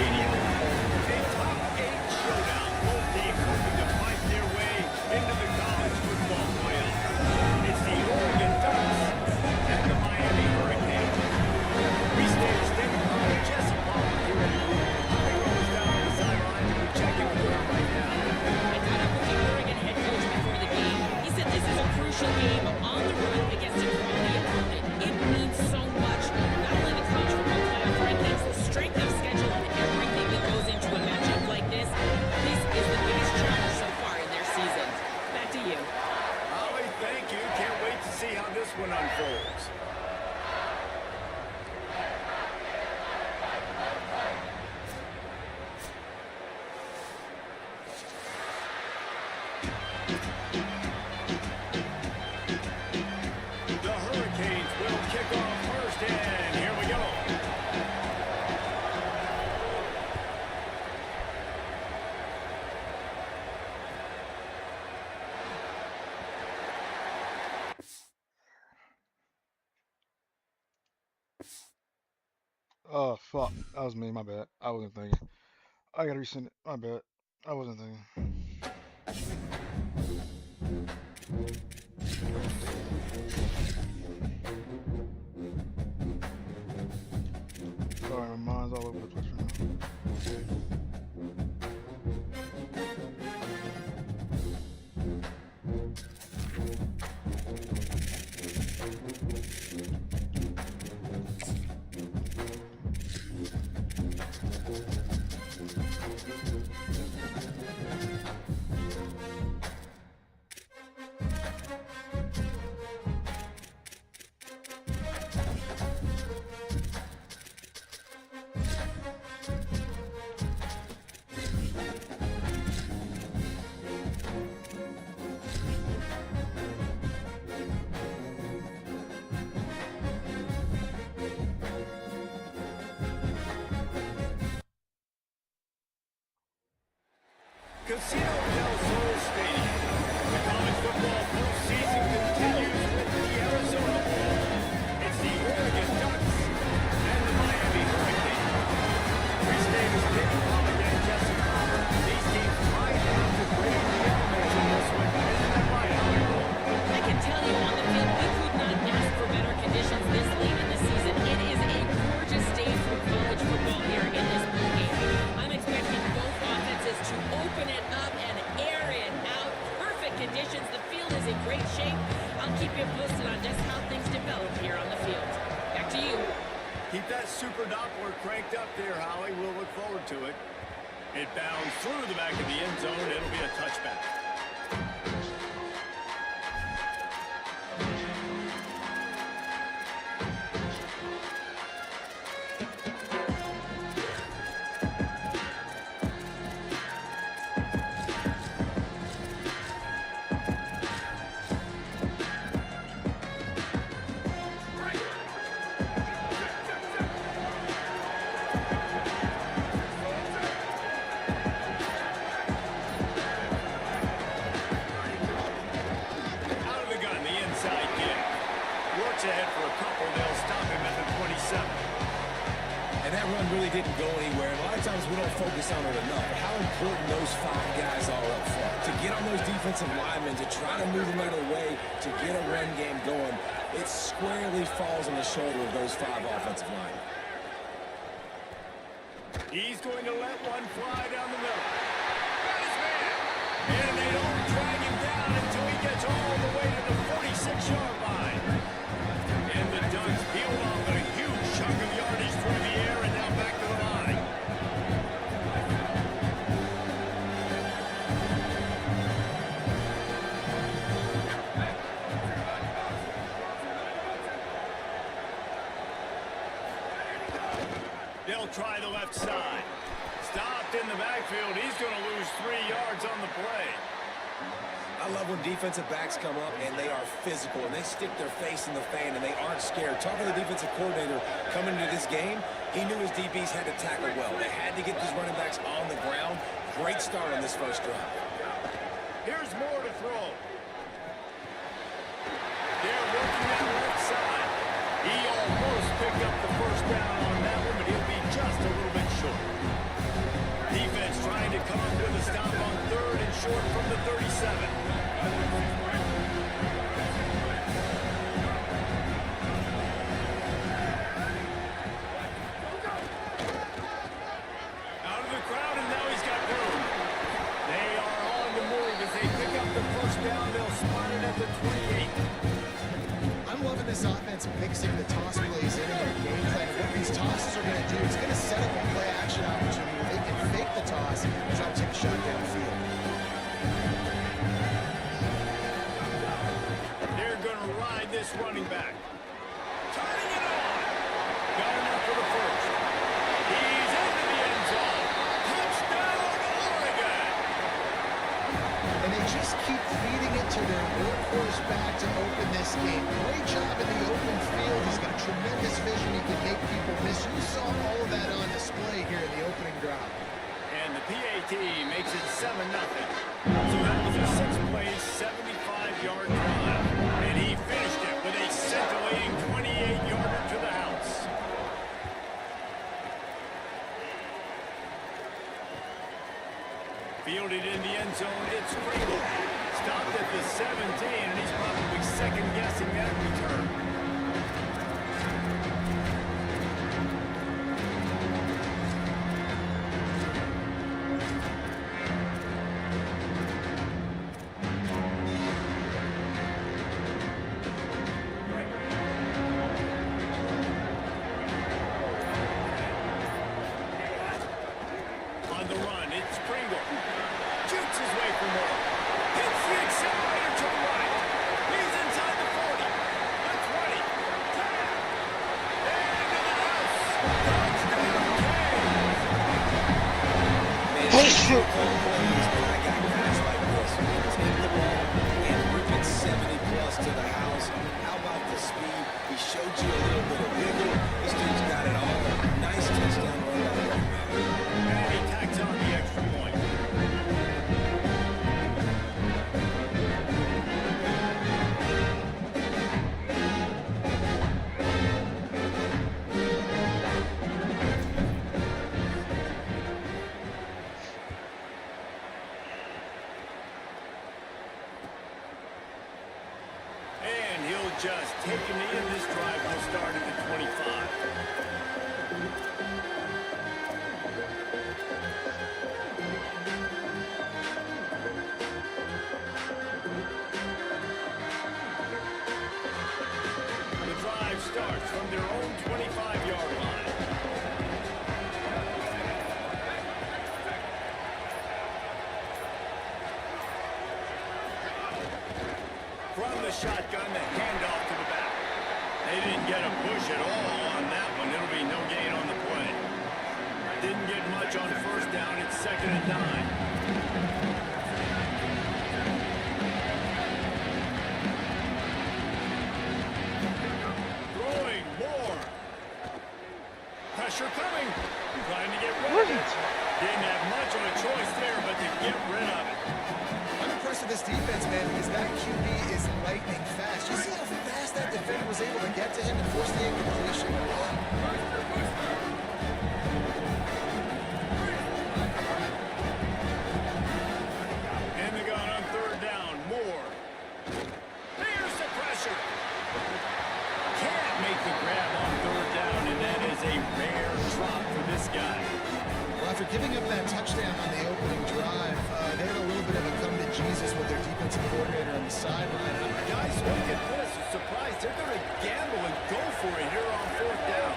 Stadium. A top 8 showdown. Both teams hoping to fight their way into the college football playoff. It's the Oregon Ducks and the Miami Hurricanes. We stay extended by Jesse Paul here at home. He rolls down on the sideline and we're checking with her right now. I caught up with the Oregon head coach before the game. He said this is a crucial game on the road against a quality opponent. It means so much, not only the college football playoff rankings, the strength of schedule, and everything that goes into a matchup like this. This is the biggest challenge so far in their season. Back to you. Holly, thank you. Can't wait to see how this one unfolds. The Hurricanes will kick off first, and here we go. Oh, fuck. That was me. My bad. I wasn't thinking. I gotta resend it. My bad. I wasn't thinking. Sorry, my mind's all over the place right now. Casino del Sol Stadium. The college football postseason continues with the Arizona Bowl. It's the Oregon Ducks and the Miami Hurricanes. Chris Davis, David Pollack, and Jesse Palmer. These teams might have to grade the elements in this one. Isn't that right, Hollywood? I can tell you on the field, we could not ask for better conditions this late in the season. It is a gorgeous day for college football here in this bowl game. I'm expecting both offenses to open it up and air it out. Perfect conditions. The field is in great shape. I'll keep you posted on just how things develop here on the field. Back to you. Keep that super Doppler cranked up there, Holly. We'll look forward to it. It bounds through the back of the end zone. It'll be a touchback. Ahead for a couple, they'll stop him at the 27. And that run really didn't go anywhere. And a lot of times we don't focus on it enough. But how important those 5 guys are up front. To get on those defensive linemen, to try to move them out of the way, to get a run game going, it squarely falls on the shoulder of those 5 offensive linemen. He's going to let one fly down the middle. Got his man. And they don't drag him down until he gets all the way to the 46-yard line. And the Ducks peel off a huge chunk of yardage through the air and now back to the line. They'll try the left side. Stopped in the backfield. He's going to lose 3 yards on the play. I love when defensive backs come up and they are physical and they stick their face in the fan and they aren't scared. Talk to the defensive coordinator coming into this game. He knew his DBs had to tackle well. They had to get these running backs on the ground. Great start on this first drive. Here's more to throw. They're working that left side. He almost picked up the first down on that one, but he'll be just a little bit short. short from the 37. Out of the crowd, and now he's got room. They are on the move as they pick up the first down. They'll spot it at the 28. I'm loving this offense mixing the toss plays in their game plan. What these tosses are going to do is going to set up a play action opportunity where they can fake the toss and try to take a shot downfield. They're going to ride this running back. Turning it on. Got enough for the first. He's into the end zone. Touchdown, Oregon. And they just keep feeding it to their workhorse back to open this game. Great job in the open field. He's got tremendous vision. He can make people miss. You saw all of that on display here in the opening drive. And the PAT makes it 7-0. So that was a 6-play, 75-yard drive. And he finished it with a scintillating 28-yarder to the house. Fielded in the end zone, it's Pringle. Stopped at the 17, and he's probably second-guessing that return. On the run, it's Pringle. Shoots his way for more. Hits the accelerator to the right. He's inside the 40. The 20. 10. And into the house. Touchdown, Canes. Oh, shit. I got guys like this. Take the ball and rip it 70+ to the house. How about the speed? He showed you a little bit of wiggle. This dude's got it all. Nice touchdown run by the running back. And he tacks on the extra point. And he'll just take him in. This drive will start at the 25. The drive starts from their own 25-yard line. From the shotgun, the handoff to the back. They didn't get a push at all on that one. It'll be no gain on the play. Didn't get much on first down. It's 2nd and 9. Throwing more. Pressure coming. Trying to get rid of it. Didn't have much of a choice there, but to get rid of it. I'm impressed with this defense, man, because that QB is lightning fast. You see how fast that defender was able to get to him and force the incompletion? In the gun on 3rd down. Moore. There's the pressure. Can't make the grab on 3rd down, and that is a rare drop for this guy. Well, after giving up that touchdown on the opening drive, they had a little bit of a come to Jesus with their defensive coordinator on the sideline. Guys, look at this. A surprise. They're going to gamble and go for it here on 4th down.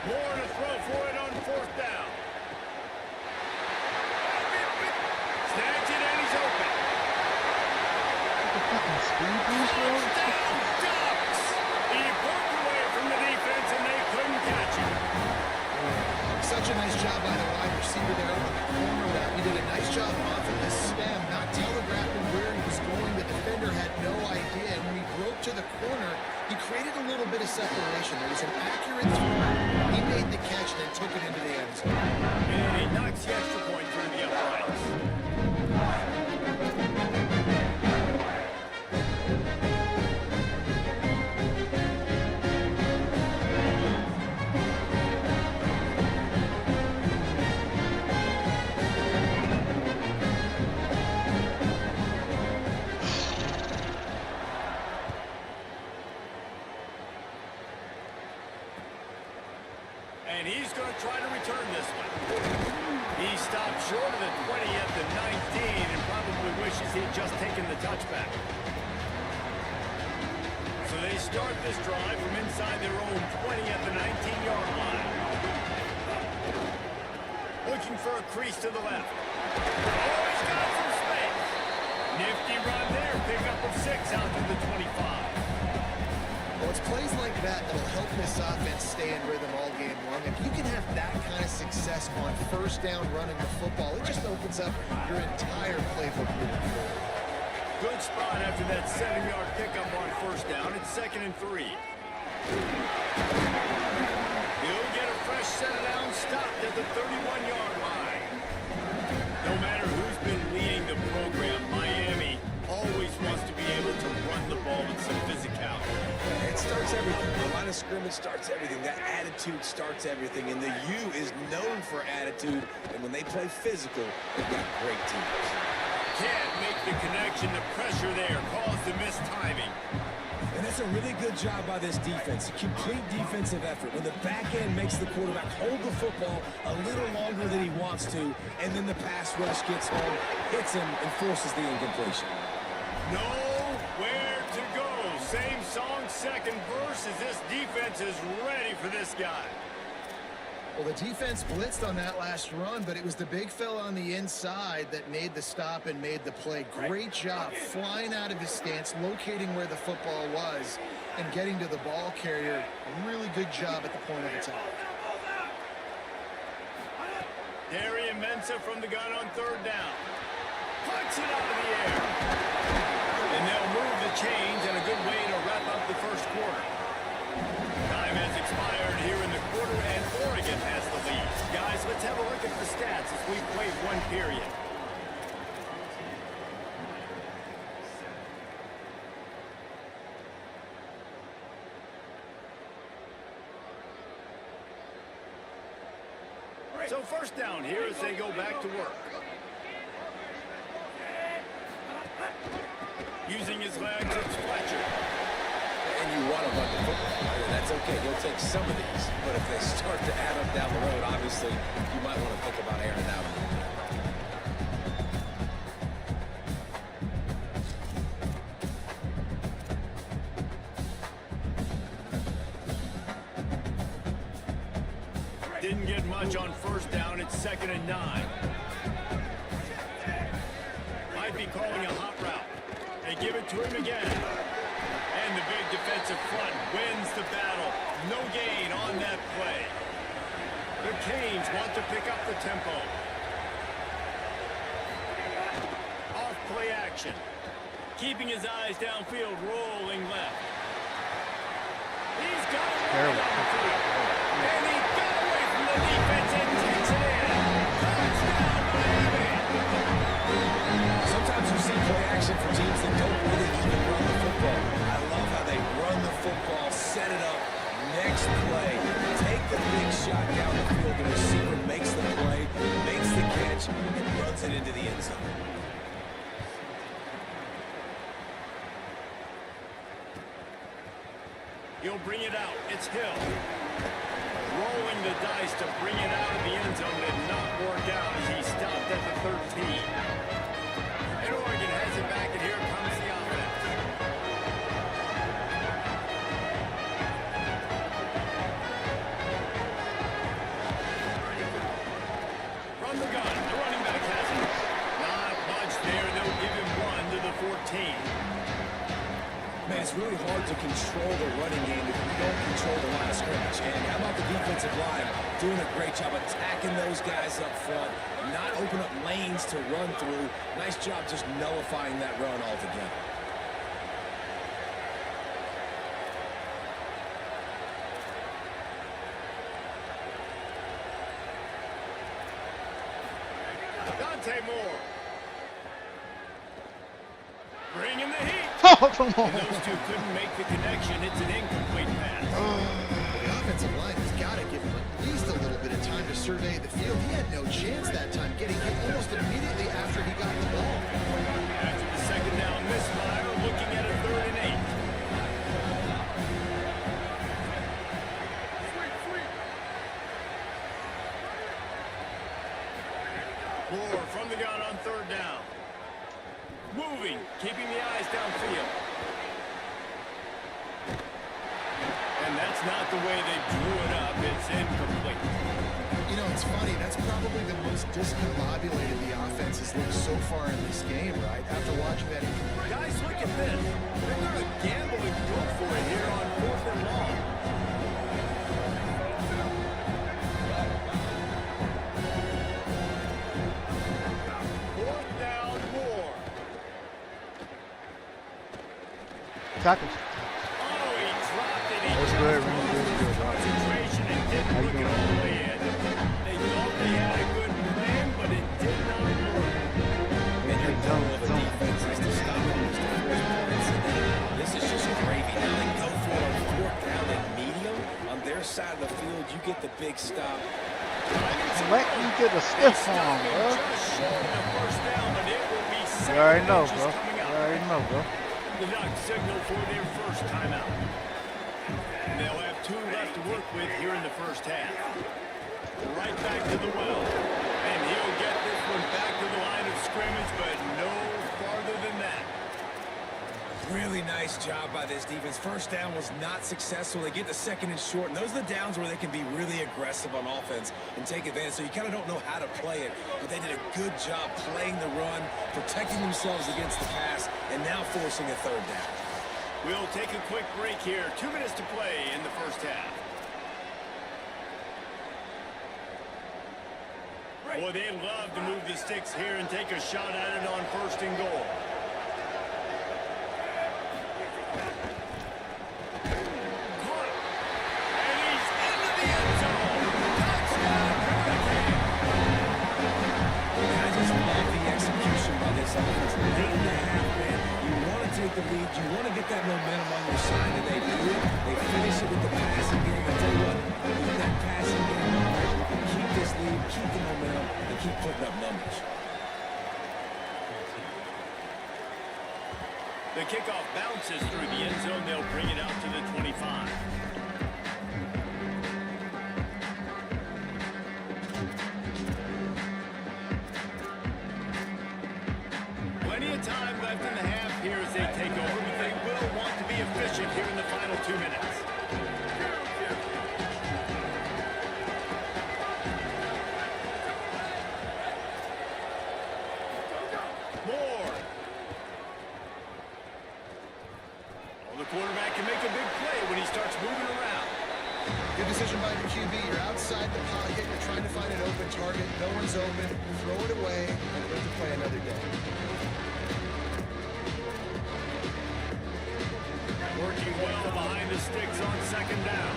More to throw for it on 4th down. Snags it and he's open. Fucking speed boost, bro. Touchdown, Ducks! He broke away from the defense and they couldn't catch him. Such a nice job by the wide receiver there on the corner route. He did a nice job off of the stem, not telegraphing where he was going. The defender had no idea. And when he broke to the corner, he created a little bit of separation. There was an accurate throw. He made the catch and then took it into the end zone. And he knocks the extra point through the uprights. he had just taken the touchback. So they start this drive from inside their own 20 at the 19-yard line. Looking for a crease to the left. Oh, he's got some space. Nifty run there. Pickup of 6 out to the 25. Well, it's plays like that that'll help this offense stay in rhythm all game long. If you can have that kind of success on first down running the football, it just opens up your entire playbook moving forward. Good spot after that 7-yard pickup on first down. It's 2nd and 3. He'll get a fresh set of downs stopped at the 31-yard line. No matter who's been leading the program, Miami always wants to be able to run the ball with some physicality. It starts everything. The line of scrimmage starts everything. That attitude starts everything. And the U is known for attitude. And when they play physical, they've got great teams. Can't make the connection. The pressure there caused the missed timing. And that's a really good job by this defense. A complete defensive effort. When the back end makes the quarterback hold the football a little longer than he wants to, and then the pass rush gets home, hits him, and forces the incompletion. Nowhere to go. Same song, second verse, as this defense is ready for this guy. Well, the defense blitzed on that last run, but it was the big fella on the inside that made the stop and made the play. Great job flying out of his stance, locating where the football was, and getting to the ball carrier. Really good job at the point of attack. Darian Mensah from the gun on third down. Puts it out of the air. And they'll move the chains, and a good way to wrap up the first quarter. Time has expired here in the quarter, and Oregon has the lead. Guys, let's have a look at the stats as we've played one period. So first down here as they go back to work. Using his legs, it's Fletcher. And you want to run the football. That's okay. He'll take some of these. But if they start to add up down the road, obviously, you might want to think about airing out a little bit. Didn't get much on first down. It's 2nd and 9. Might be calling a hot route. They give it to him again. And the big defensive front wins the battle. No gain on that play. The Canes want to pick up the tempo. Off play action. Keeping his eyes downfield, rolling left. He's got it right downfield. And he got away from the defense and takes it in. Touchdown, Miami. Sometimes you see play action for teams that don't really even run the football. I love how they run the football, set it up, next play, take the big shot down the field. The receiver makes the play, makes the catch, and runs it into the end zone. He'll bring it out. It's Hill. Rolling the dice to bring it out of the end zone. Did not work out as he stopped at the 13. And Oregon has it back, and here comes the offense. From the gun, the running back has it. Not much there. They'll give him 1 to the 14. Man, it's really hard to control the running game if you don't control the line of scrimmage. And how about the defensive line doing a great job attacking those guys up front, not open up lanes to run through. Nice job just nullifying that run altogether. Dante Moore. Bringing the heat. Oh, come on. And those two couldn't make the connection. It's an incomplete pass. The offensive line has got to give him at least a little bit of time to survey the field. He had no chance that time, getting hit almost immediately after he got the ball. After the second down misfire, looking at a 3rd and 8. Moore from the gun on 3rd down. moving, keeping the eyes downfield. And that's not the way they drew it up. It's incomplete. You know, it's funny. That's probably the most discombobulated the offense has looked so far in this game, right? After watching that. Guys, look at this. They're going to gamble and go for it here on 4th and long. Fourth down, more. Tackles. Oh, he dropped it. He That's just good, lost really good, his good. concentration and didn't How you look doing? at all the way in. They thought they had a good plan, but it did not work. And your goal of a defense is to stop them with the first points. And then this is just gravy. Now they go for it on 4th down and medium. On their side of the field, you get the big stop. Let me get a stiff arm, bro. Just short of the first down, but it will be You 7 already know, inches bro. coming You up. already know, bro. The Ducks signal for their first timeout. And they'll have 2 left to work with here in the first half. Right back to the well. And he'll get this one back to the line of scrimmage, but no farther than that. Really nice job by this defense. First down was not successful. They get the 2nd and short, and those are the downs where they can be really aggressive on offense and take advantage. So you kind of don't know how to play it, but they did a good job playing the run, protecting themselves against the pass, and now forcing a 3rd down. We'll take a quick break here. 2 minutes to play in the first half. Boy, they love to move the sticks here and take a shot at it on 1st and goal. Caught. And he's into the end zone. Touchdown, Hurricane. I just love the execution by this offense. Late in the half, man, you want to take the lead. You want to get that momentum on your side, and they do it. They finish it with the passing game. I tell you what, with that passing game, keep this lead, keep the momentum, and keep putting up numbers. The kickoff bounces through the end zone. They'll bring it out to the 25. Plenty of time left in the half here as they take over, but they will want to be efficient here in the final 2 minutes. More. The quarterback can make a big play when he starts moving around. Good decision by the QB. You're outside the pocket. You're trying to find an open target. No one's open. Throw it away and live to play another day. Working well behind the sticks on 2nd down.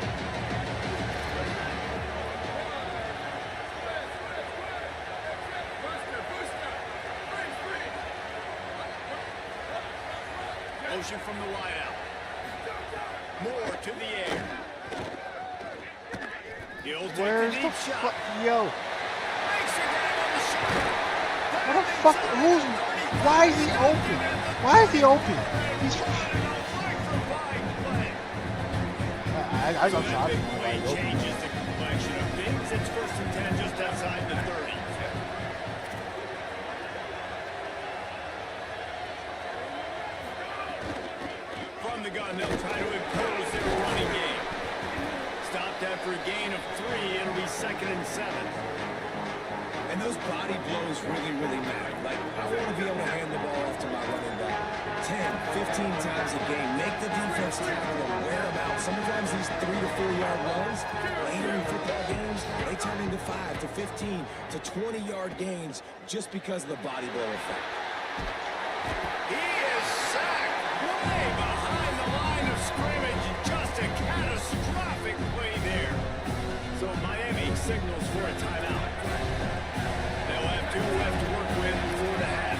Motion from the wideout. More to the air. He'll take Where's the the deep shot. fuck? Yo. Breaks it down on the shot. What the fuck? Who's? Why is he open? Why is he open? He's. I got shot. Big play changes the complexion of things. It's 1st and 10 just outside the 30. From the gun, they'll try to impose their running game. Stopped after a gain of 3. It'll be 2nd and 7. And those body blows really, really matter. Like, I want to be able to hand the ball off to my running back 10, 15 times a game. Make the defense tackle them, wear them out. Sometimes these 3 to 4 yard runs, later in football games, they turn into 5 to 15 to 20 yard gains just because of the body blow effect. He is sacked way behind the line of scrimmage. Just a catastrophic play there. So Miami signals for a timeout. They'll have 2 left to work with before the half.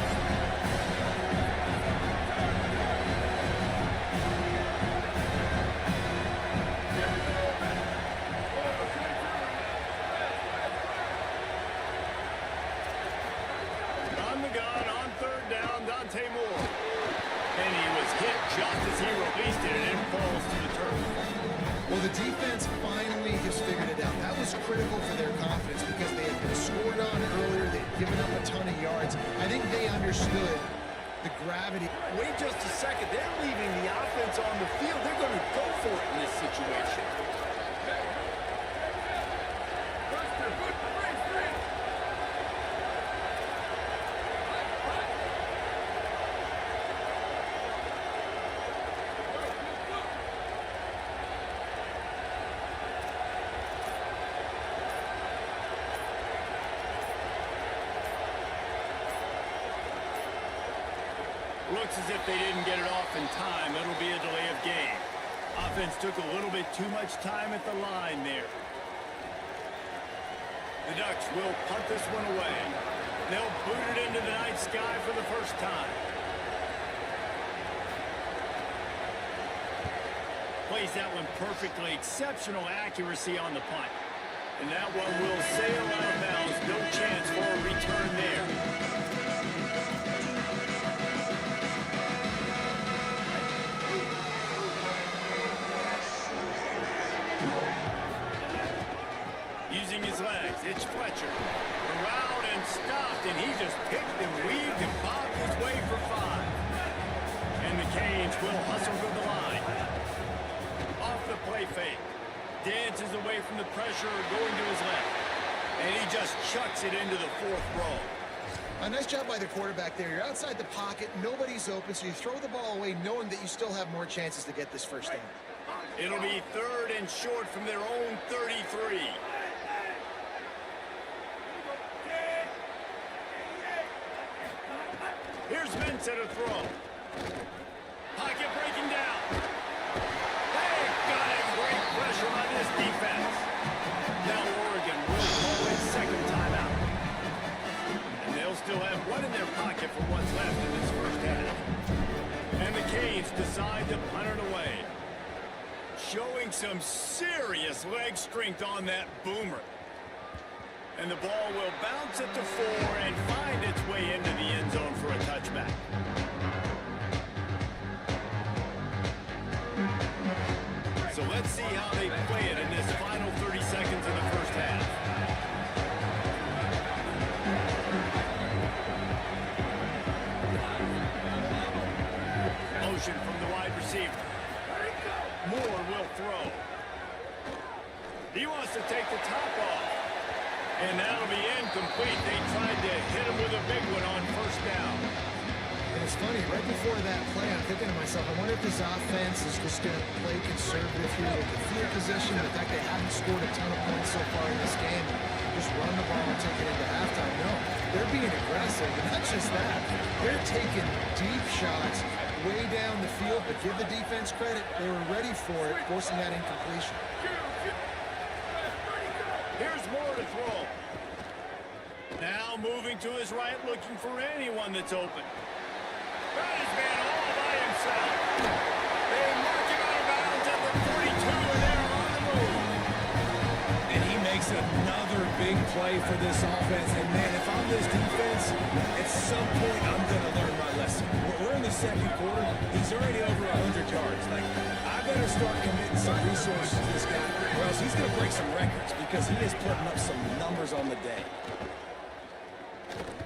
On the gun, on 3rd down, Dante Moore. And he was hit just as he released it, and it falls to the turf. Well, the defense finally has figured it out. That was critical for their confidence because they had been scored on earlier. They had given up a ton of yards. I think they understood the gravity. Wait just a second. They're leaving the offense on the field. They're going to go for it in this situation. Looks as if they didn't get it off in time. It'll be a delay of game. Offense took a little bit too much time at the line there. The Ducks will punt this one away. They'll boot it into the night sky for the first time. Plays that one perfectly. Exceptional accuracy on the punt. And that one will sail out of bounds. No chance for a return there. Using his legs, it's Fletcher. Around and stopped, and he just picked and weaved and bobbed his way for 5. And the Canes will hustle to the line. Off the play fake. Dances away from the pressure, going to his left. And he just chucks it into the 4th row. A nice job by the quarterback there. You're outside the pocket, nobody's open, so you throw the ball away knowing that you still have more chances to get this first down. It'll be 3rd and short from their own 33. Here's Vince at a throw. Pocket breaking down. They've got it. Great pressure on this defense. Now Oregon will call its 2nd timeout. And they'll still have one in their pocket for what's left in this first half. And the Canes decide to punt it away. Showing some serious leg strength on that boomer. And the ball will bounce it to 4 and find its way into the end zone for a touchback. So let's see how they play it in this final 30 seconds of the first half. Motion from the wide receiver. Moore will throw. He wants to take the top off. And that'll be incomplete. They tried to hit him with a big one on 1st down. And it's funny, right before that play, I'm thinking to myself, I wonder if this offense is just going to play conservative here with the field position, the fact they haven't scored a ton of points so far in this game. Just run the ball and take it into halftime. No, they're being aggressive. And not just that, they're taking deep shots way down the field, but give the defense credit. They were ready for it, forcing that incompletion. Here's Moore to throw. Now moving to his right, looking for anyone that's open. Got his man all by himself. They mark him out of bounds at the 42, and they're on the move. And he makes another big play for this offense. And, man, if I'm this defense, at some point I'm going to learn my lesson. We're in the 2nd quarter. He's already over 100 yards. Like, I better start committing some resources to this guy, or else he's going to break some records because he is putting up some numbers on the day.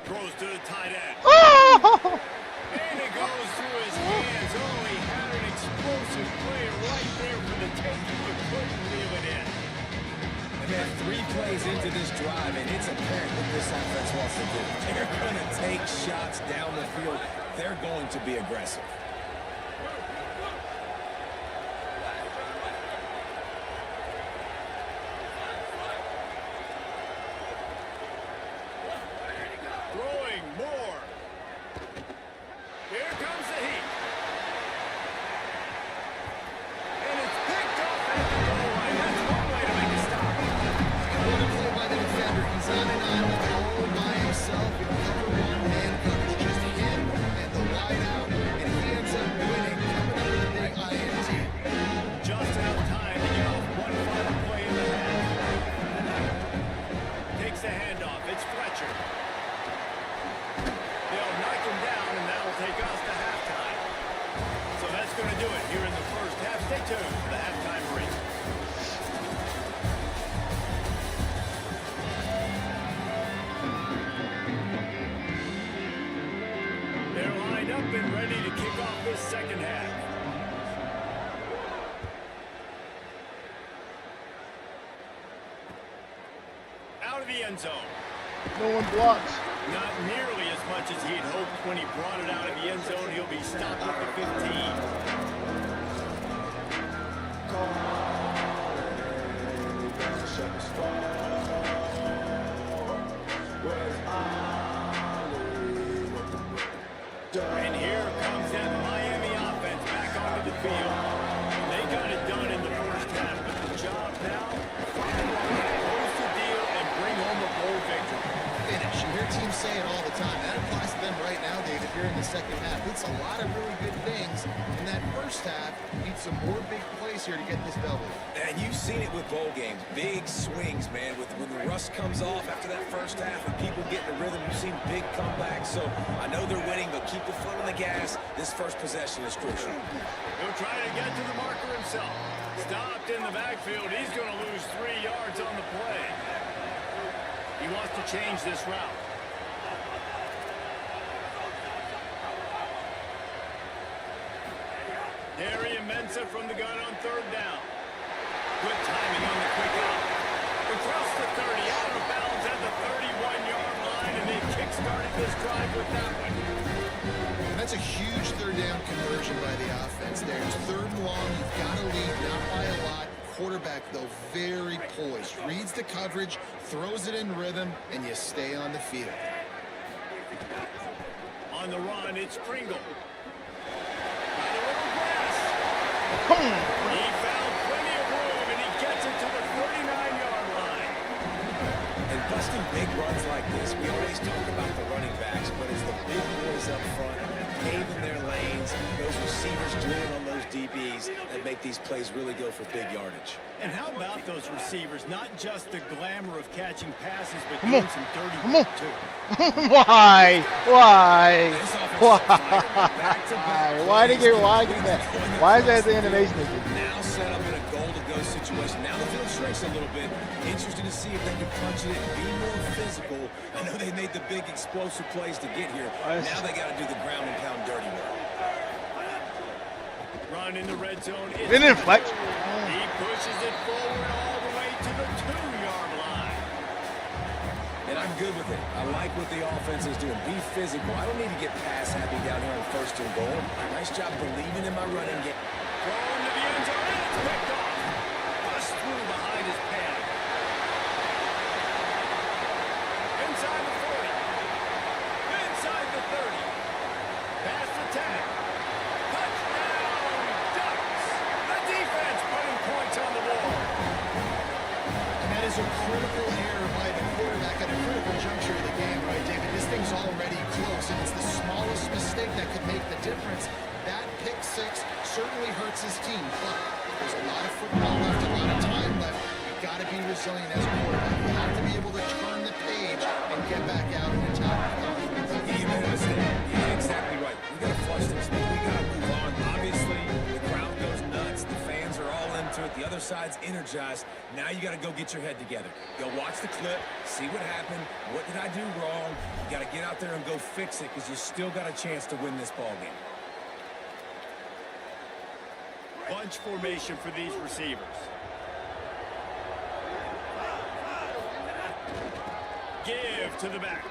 Throws to the tight end. And it goes through his hands. Oh, he had an explosive play right there for the taking, but couldn't reel it in. And then 3 plays into this drive, and it's apparent what this offense wants to do. They're going to take shots down the field. They're going to be aggressive. Throwing more. Here comes the heat. And it's picked up at the goal line. That's one way to make a stop. What a play by the defender. He's on and on with it all by himself. In cover 1 man coverage, just him and the wide out, and he ends up winning, coming up with a big INT. Just enough time to get off one final play in the half. Takes the handoff. It's Fletcher. They'll knock him down, and that'll take us to halftime. So that's going to do it here in the first half. Stay tuned for the halftime break. They're lined up this second half. Out of the end zone. No one blocks. Not nearly as much as he had hoped when he brought it out of the end zone. He'll be stopped at the 15. And here comes that Miami offense back onto the field. They got it done in the first half, but the job now, close the deal and bring home a bowl victory. Finish. You hear teams say it all the time. That applies to them right now, David, here in the second half. It's a lot of really good things in that first half. Need some more big plays here to get this W. And you've seen it with bowl games. Big swings, man. When the rust comes off after that first half and people get in the rhythm, you've seen big comebacks. So I know they're winning, but keep the foot on the gas. This first possession is crucial. He'll try to get to the marker himself. Stopped in the backfield. He's going to lose 3 yards on the play. He wants to change this route. Darian Mensah from the gun on third down. Good timing on the quick out. Across the 30, out of bounds at the 31-yard line, and they kick-started this drive with that one. And that's a huge third down conversion by the offense there. It's third and long. You've got to lead, not by a lot. Quarterback, though, very poised. Reads the coverage, throws it in rhythm, and you stay on the field. On the run, it's Pringle. By the little grass. Come on. He found plenty of room, and he gets it to the 49-yard line. And busting big runs like this, we always talk about the running backs, but it's the big boys up front, paving their lanes, those receivers drilling on those DBs that make these plays really go for big yardage. And how about those receivers? Not just the glamour of catching passes, but Come doing on. some dirty Come work, on. too. Why? Why? This offense Why? back-to-back Why did plays. why get that? Why is that the innovation? Now set up in a goal-to-go situation. Now the field shrinks a little bit. Interesting to see if they can punch it and be more physical. I know they made the big explosive plays to get here. Now they got to do the ground and pound dirty work. Run in the red zone. It didn't flex. He pushes it forward all the way to the 2-yard line. And I'm good with it. I like what the offense is doing. Be physical. I don't need to get pass happy down here on first and goal. Nice job believing in my running game. Thrown to the end zone, and it's picked off. Bust through behind his pad. Inside the 40. Inside the 30. Past the 10. Touchdown, Ducks. The defense putting points on the board. And that is a critical error by the quarterback at a critical juncture of the game, right, David? This thing's already close, and it's the smallest mistake that could make the difference. That pick six certainly hurts his team, but there's a lot of football left, a lot of time left. You've got to be resilient as a quarterback. You have to be able to turn the page and get back out and attack with confidence. You made a mistake. Yeah, exactly right. We got to flush this. We got to move on. Obviously, the crowd goes nuts. The fans are all into it. The other side's energized. Now you got to go get your head together. Go watch the clip, see what happened. What did I do wrong? You got to get out there and go fix it because you still got a chance to win this ball game. Bunch formation for these receivers. Give to the back.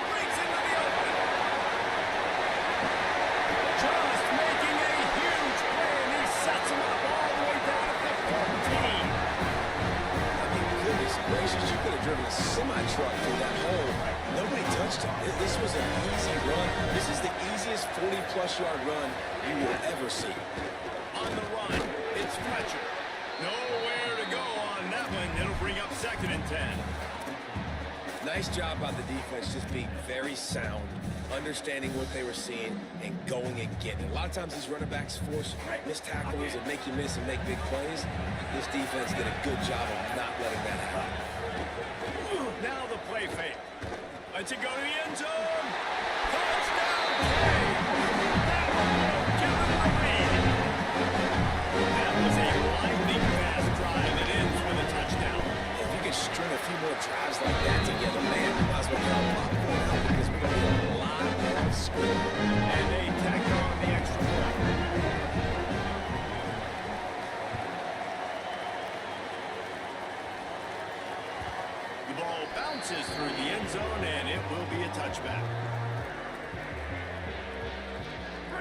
Breaks into the open. Just making a huge play, and he sets him up all the way down at the 14. I mean, goodness gracious, you could have driven a semi-truck through that hole. Nobody touched him. This was an easy run. This is the easiest 40-plus yard run you will ever see. On the run, it's Fletcher. Nowhere to go on that one. It'll bring up 2nd and 10. Nice job by the defense just being very sound, understanding what they were seeing, and going and getting it. A lot of times these running backs force missed tackles and make you miss and make big plays. This defense did a good job of not letting that happen. Now the play fake. Lets it go to the end zone. Touchdown play. Give it a lead. That was a lightning fast drive that ends with a touchdown. If you could string a few more drives like that together, man, we might as well get a lot more out because we're going to get a lot more score. And a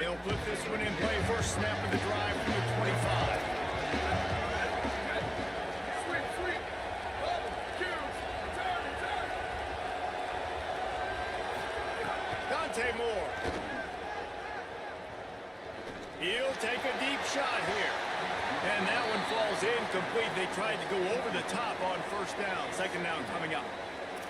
They'll put this one in play. First snap of the drive from the 25. Moore. He'll take a deep shot here. And that one falls incomplete. They tried to go over the top on first down. Second down coming up.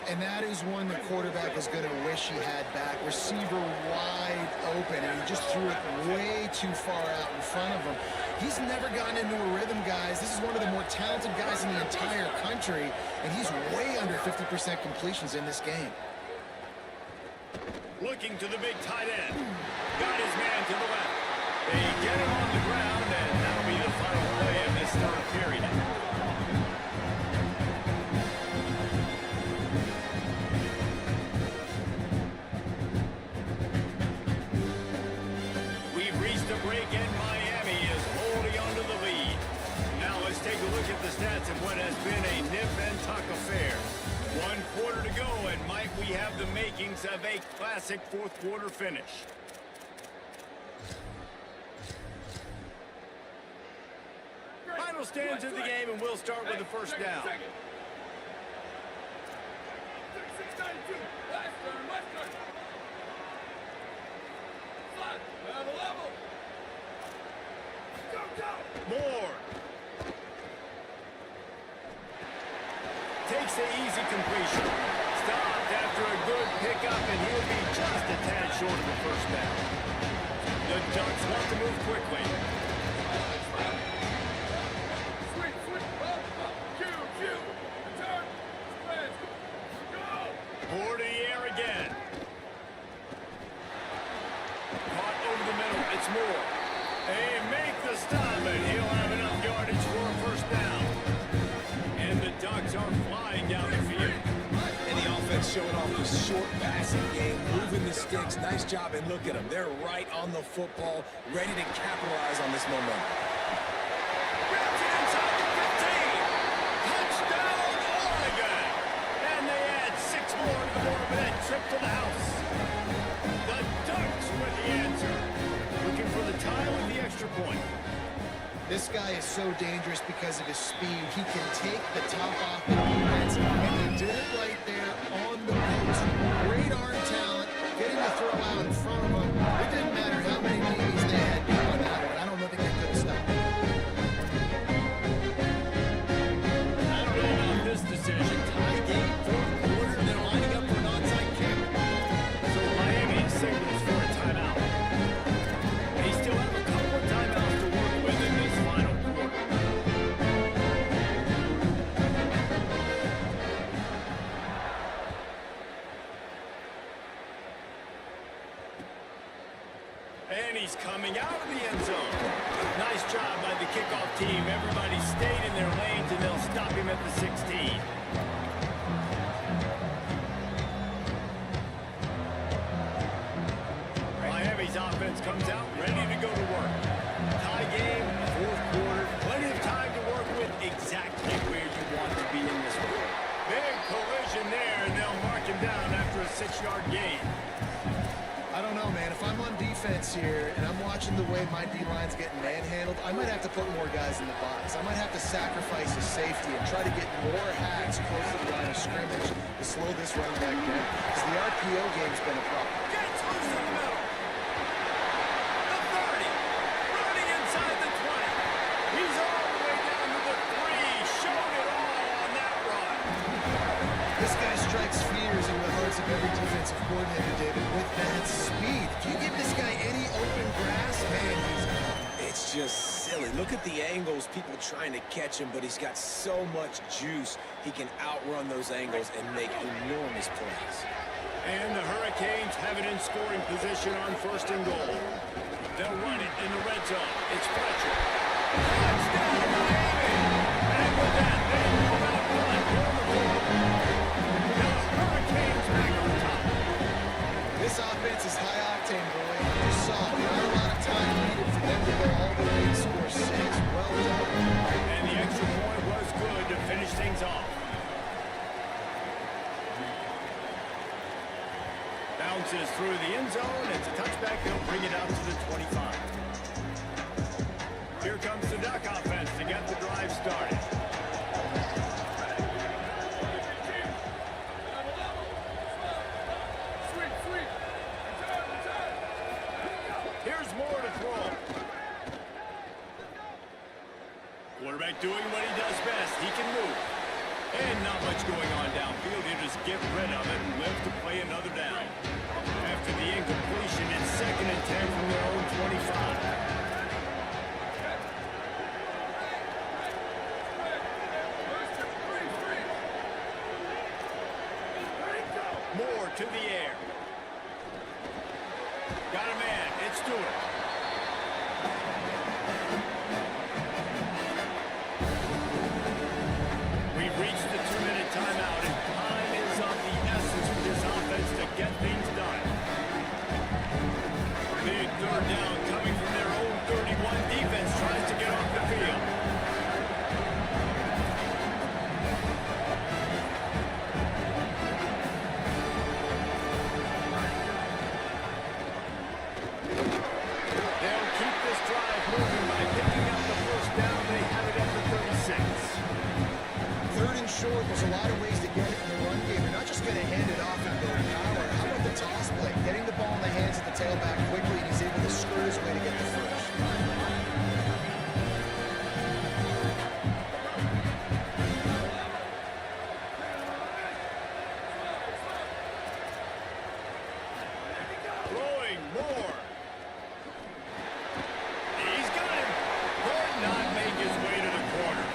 And that is one the quarterback is going to wish he had back. Receiver wide open, and he just threw it way too far out in front of him. He's never gotten into a rhythm, guys. This is one of the more talented guys in the entire country, and he's way under 50% completions in this game. Looking to the big tight end. Got his man to the left. They get him on the ground, and that'll be the final play of this third period. We've reached a break, and Miami is holding on to the lead. Now let's take a look at the stats of what has been a nip-and-tuck affair. 1 quarter to go, and Mike, we have the makings of a classic fourth quarter finish. Final stands of the game, and we'll start with the first down. Moore. Takes the easy completion. Stopped after a good pickup, and he'll be just a tad short of the first down. The Ducks want to move quickly. Moore to the air again. Caught over the middle. It's Moore. They make the stop, and he'll have enough yardage for a first down. And the Ducks are flying down the field. And the offense showing off the short passing game, moving the sticks. Nice job, and look at them. They're right on the football, ready to capitalize on this momentum. Grabs it inside the 15. Touchdown, Oregon. And they add 6 more to the board with that trip to the house. The Ducks with the answer. Looking for the tie with the extra point. This guy is so dangerous because of his speed. He can take the top off the defense, and he did it right there on the post. Great arm talent, getting the throw out in front of him. It didn't matter how many DBs they had on that one. I don't think they could have stopped it. I don't know about this decision. Tie game, fourth quarter, and they're lining up for an onside kick. So Miami signals for a timeout. They still have a couple of timeouts to work with in this final quarter. And he's coming out of the end zone. Nice job by the kickoff team. Everybody stayed in their lanes, and they'll stop him at the 16. Miami's offense comes out ready to go to work. Tie game, fourth quarter, plenty of time to work with, exactly where you want to be in this one. Big collision there, and they'll mark him down after a 6-yard gain. I don't know, man. If I'm on defense here and I'm watching the way my D-line's getting manhandled, I might have to put more guys in the box. I might have to sacrifice his safety and try to get more hacks close to the line of scrimmage to slow this running back down, because the RPO game's been a problem. Gets loose in the middle. The 30. Running inside the 20. He's all the way down to the 3. Showing it all on that run. This guy strikes fears in the hearts of every defensive coordinator, David, with that speed. If you give this guy any open grass, man, It's just silly. Look at the angles, people trying to catch him, but he's got so much juice. He can outrun those angles and make enormous plays. And the Hurricanes have it in scoring position on first and goal. They'll run it in the red zone. It's Fletcher. Touchdown, Miami! And with that, they move out front. On the board. The Hurricanes back on top. this offense is high octane, boy. You saw it. Not a lot of time needed for them to go all the way and score 6. Well done. And the extra point was good to finish things off. Bounce bounces through the end zone. It's a touchback. They'll bring it out to the 25. Here comes the Duck offense to get the drive started. Here's Moore to throw. Quarterback doing what he does best. He can move. And not much going on downfield. He'll just get rid of it and live to play another down. After the incompletion, it's 2nd and 10 from their own 25. Moore to the air. Got a man. It's Stewart. We've reached the 2-minute timeout, and time is of the essence for this offense to get things done. Big 3rd down coming from their own 31. Defense tries to get off the field. They'll keep this drive moving by picking up the 1st down. They have it at the 36. 3rd and short, there's a lot of ways to get it in the run game. You're not just going to hand it off and go power. How about the toss play? Getting the ball in the hands of the tailback quickly, and he's able to skirt his way to get the first. Throwing more. He's got him. Could not make his way to the corner.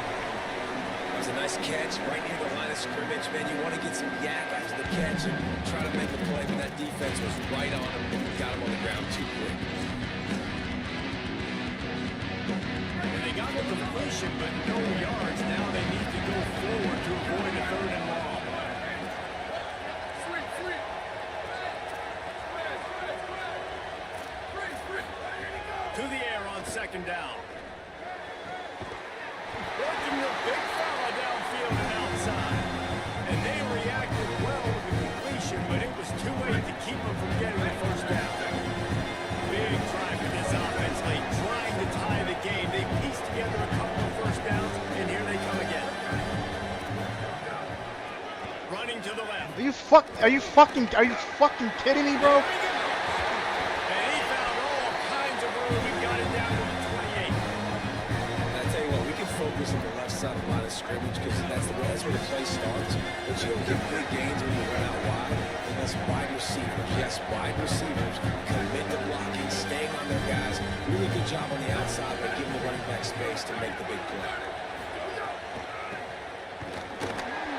That was a nice catch right near the line of scrimmage, man. You want to get some yak after the catch and try to make a play, but that defense was right on him and got him on the ground too quick. And they got the completion, but no yards. Now they need to go forward to avoid a 3rd and long. To the air on 2nd down. Working the big fella downfield and outside. And they reacted well with the completion, but it was too late to keep them from getting the 1st down. Big drive for this offense late, trying to tie the game. They pieced together a couple of 1st downs, and here they come again. Running to the left. Are you fucking kidding me, bro? And he found all kinds of room and got it down to the 28. And I tell you what, we can focus on the left side of the line of scrimmage because that's where the play starts. But you don't get big gains when you run out wide unless wide receivers, yes, wide receivers, commit to blocking, staying on their guys. Really good job on the outside by giving the running back space to make the big play.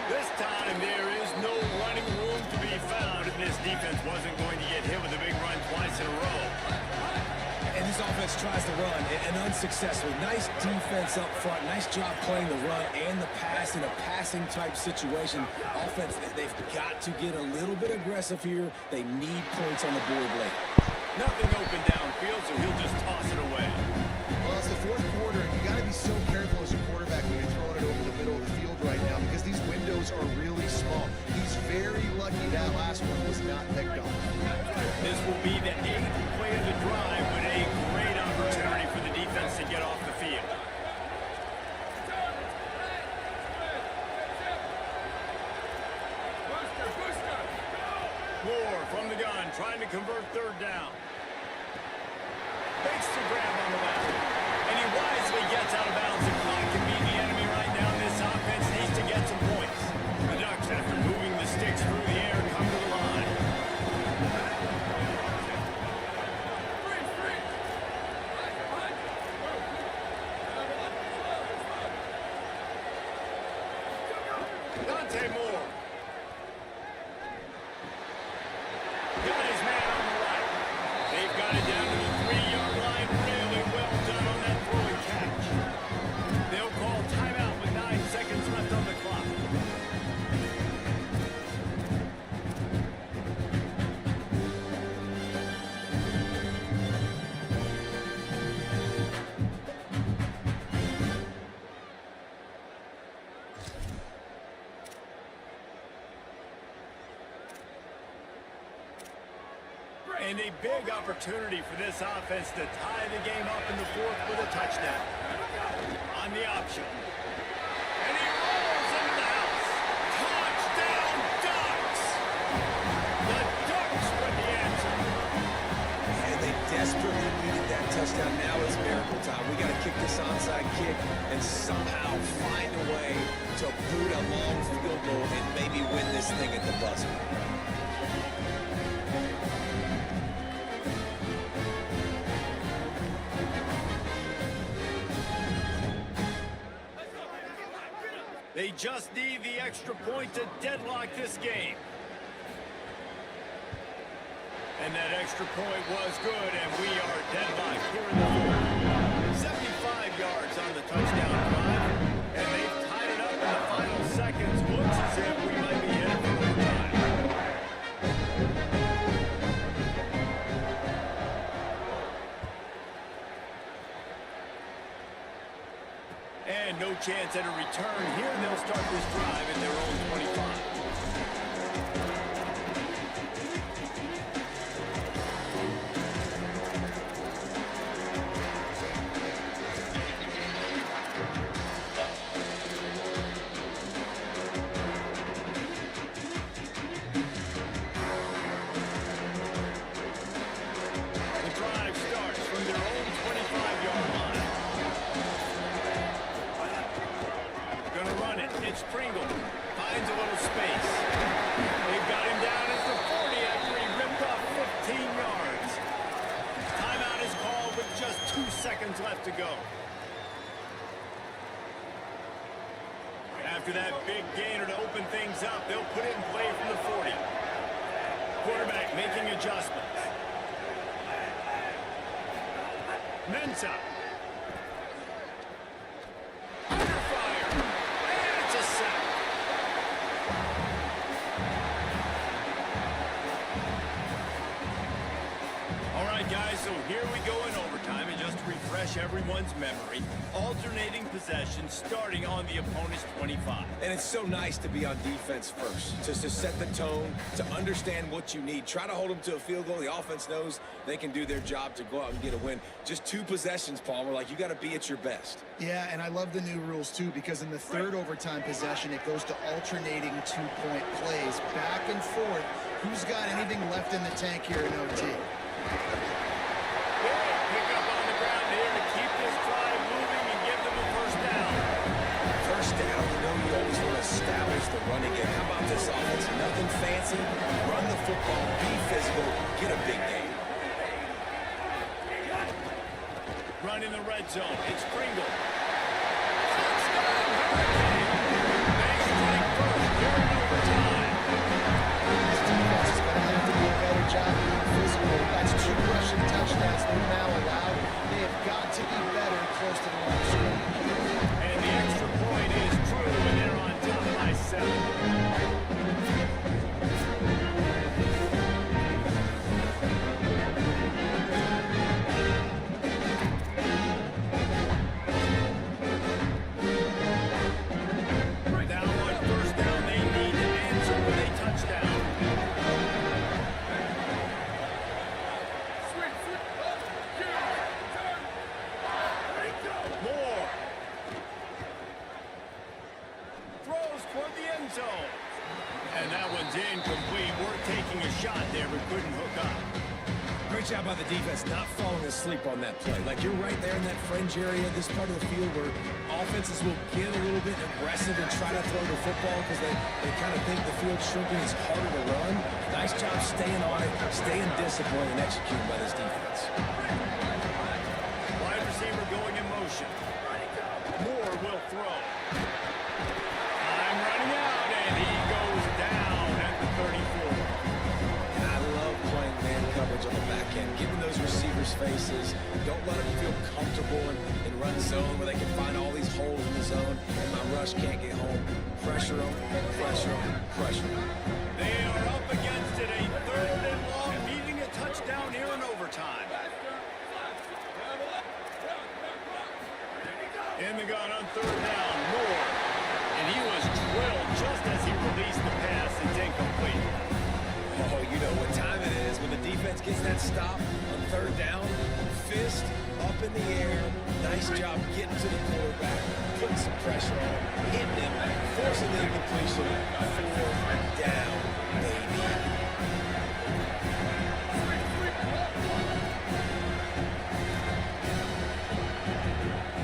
This time there is no running room to be found, and this defense wasn't going to get hit with a big run twice in a row. And this offense tries to run, and unsuccessfully. Nice defense up front. Nice job playing the run and the pass in a passing-type situation. Offense, they've got to get a little bit aggressive here. They need points on the board late. Nothing open downfield, so he'll just toss it away. Well, it's the 4th quarter, and you got to be so careful as a quarterback when you're throwing it over the middle of the field right now because these windows are really small. He's very lucky that last one was not picked off. This will be the 8th play of the drive, but a great opportunity for the defense to get off the field. Moore from the gun, trying to convert 3rd down. Fakes the grab on the left. And he wisely gets out of bounds. The clock can be the enemy right now. This offense needs to get some points. The Ducks, after moving the sticks through the air, come to the line. Dante Moore. Got his man on the right. They've got it down to the 3-yard line. Really well done on that throwing catch. They'll call timeout with 9 seconds left on the clock. And a big opportunity for this offense to tie the game up in the fourth with a touchdown. On the option. And he rolls into the house. Touchdown, Ducks! The Ducks with the answer. And they desperately needed that touchdown. Now it's miracle time. We got to kick this onside kick and somehow find a way to boot a long field goal and maybe win this thing at the buzzer. They just need the extra point to deadlock this game. And that extra point was good, and we are deadlocked here in the fourth. 75 yards on the touchdown drive, and they've tied it up in the final seconds. Looks as if we might be headed for overtime. And no chance at a return here. They'll start this drive at their own 25. The drive starts from their own 25-yard line. Gonna run it. It's Pringle. Finds a little space. They've got him down at the 40 after he ripped off 15 yards. Timeout is called with just 2 seconds left to go. After that big gainer to open things up, they'll put it in play from the 40. Quarterback making adjustments. Mensa. Under fire. And it's a sack. All right, guys, so here we go in overtime. And just to refresh everyone's memory, alternating possession starting on the opponent's 25. And it's so nice to be on defense first, just to set the tone, to understand what you need. Try to hold them to a field goal. The offense knows they can do their job to go out and get a win. Just 2 possessions, Palmer. Like, you got to be at your best. Yeah, and I love the new rules, too, because in the third overtime possession, it goes to alternating 2-point plays. Back and forth. Who's got anything left in the tank here in OT? Pick up on the ground here to keep this drive moving and give them a first down. First down, you know you always want to establish the running game. How about this offense? Nothing fancy. Run the football, be physical, get a big game. Run in the red zone. It's Pringle. Touchdown, Hurricane. They strike first here in overtime. This defense is going to have to do a better job being physical. That's 2 rushing touchdowns they've now allowed. They have got to be better close to the line of scrimmage. And the extra point is true, and they're on top by 7. Down on first down, they need to answer with a touchdown. Moore throws toward the end zone. And that one's incomplete. We're taking a shot there, but couldn't hook up. Great job by the defense not falling asleep on that play. Like, you're right there in that fringe area, this part of the field where offenses will get a little bit aggressive and try to throw the football because they kind of think the field's shrinking. It's harder to run. Nice job staying on it, staying disciplined, and executing by this defense. Wide receiver going in motion. Moore will throw. Time running out, and he goes down at the 34. And I love playing man coverage on the back end, giving those receivers faces. Don't let them feel comfortable in run zone where they can find all these holes in the zone and my rush can't get home. Pressure them, pressure them, pressure them. They are up against it, a third and long, needing a touchdown here in overtime. In the gun on third down, Moore. And he was drilled just as he released the pass. It's incomplete. Oh, you know what time it is. When the defense gets that stop on third down, fist up in the air. Nice job getting to the quarterback, putting some pressure on him, hitting him, forcing the incompletion. 4th down, baby.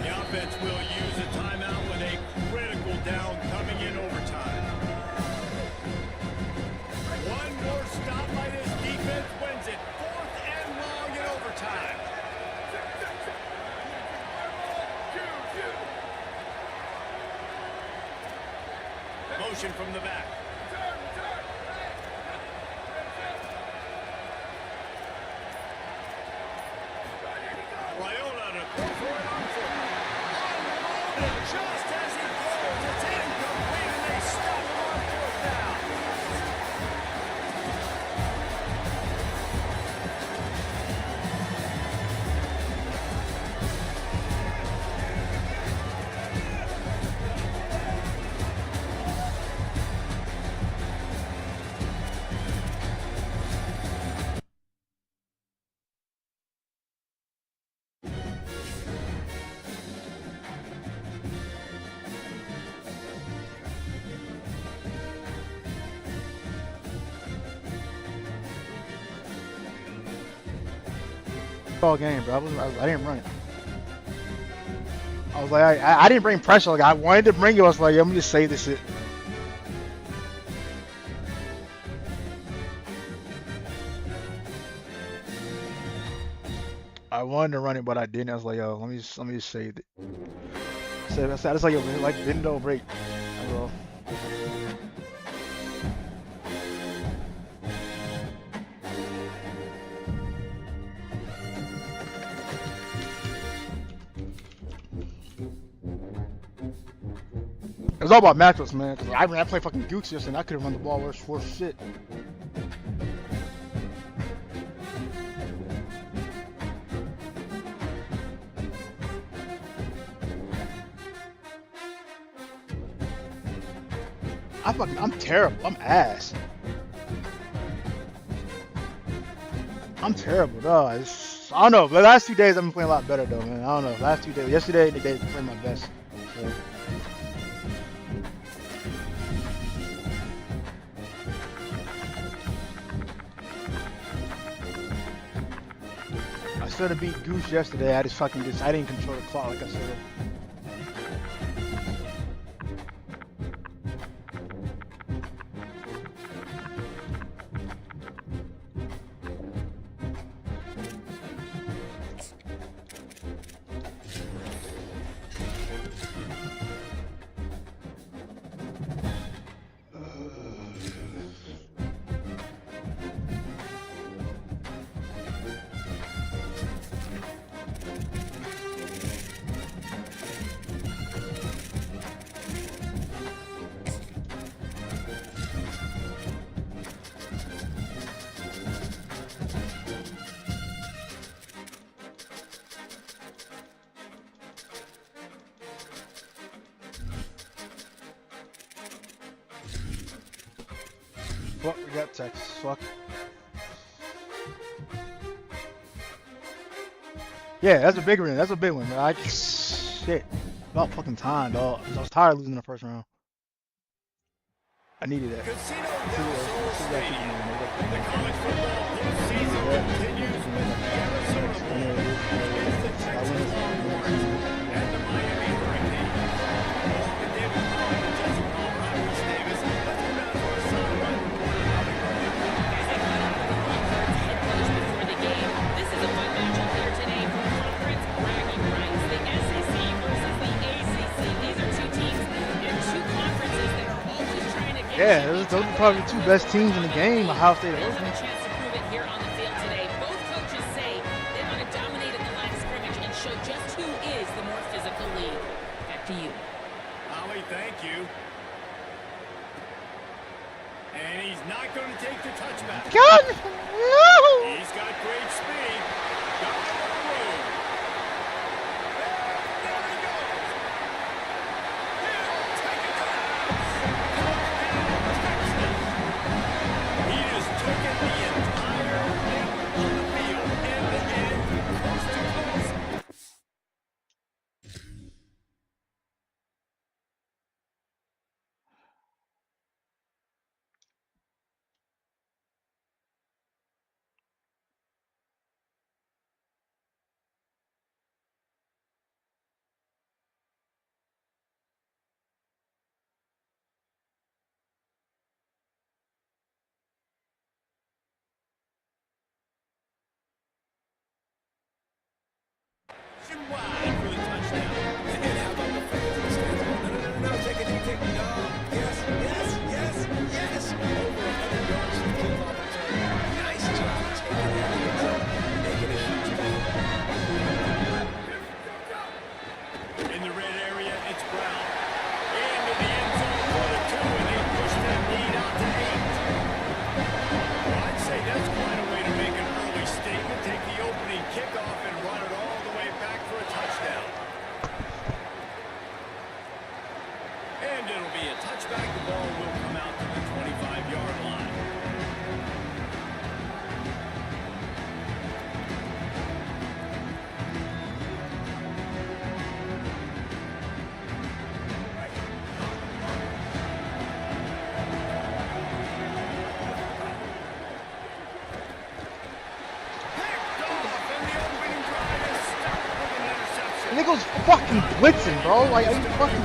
The offense will use a timeout with a critical down coming in overtime. One more stop by this defense wins it. 4th and long in overtime. Motion from the back. Raiola to throw for it on foot. Unloaded just as he throws. It's incomplete and they stop him on 4th down. All game, bro. I didn't run it. I was like, I didn't bring pressure. Like, I wanted to bring it. I was like, let me just save this shit. I wanted to run it, but I didn't. I was like, yo, let me just save it. So that's like a window break. That's all. It was all about matchups, man. Cause I played fucking Dukes yesterday, and I could have run the ball worse shit. I'm terrible. I'm ass. I'm terrible, dog. I don't know. The last 2 days I've been playing a lot better, though, man. I don't know. Last 2 days. Yesterday and the day I played my best. So. I should have beat Goose yesterday. I didn't control the clock like I should have. Fuck, we got text. Fuck. Yeah, that's a big one. That's a big one, man. Shit. About fucking time, dog. I was tired of losing the first round. I needed that. Casino del Sol Stadium. The college football postseason continues with the Arizona Bowl against the Texas Longhorns and the Miami Hurricanes. Along with David Long and Jesse Palmer, I'm Chris Davis. Let's go down to our sideline report. I'll be right back. As they cut off the Longhorns head coach before the game, this is a fun matchup here today for conference bragging rights. The SEC versus the ACC. These are two teams in two conferences that are always trying to get Yeah, those are probably the two best teams in the game. Ohio State and Bills have Oregon. a chance to prove it here on the field today. Both coaches say they want to dominate at the line of scrimmage and show just who is the more physical league. Back to you. Ollie, thank you. And he's not going to take the touchback. God! No! He's got great speed. Got a little room. There he goes. He'll take it to the house. Touchdown, Texas. He just took it wide for the touchdown. And how about the fans in the stands? No, take it, take it. No. Yes, yes, yes, yes. Over 100 yards from kickoff return. Nice job taking that in the zone, making a huge play. In the red area, it's Brown. Into the end zone for the 2, and they push that lead out to 8. Well, I'd say that's quite a way to make an early statement. Take the opening kickoff and run it all the way back for a touchdown. And it'll be a touchback. The ball will come out to the 25-yard line. And it goes fucking blitzing, bro. Like, are you fucking...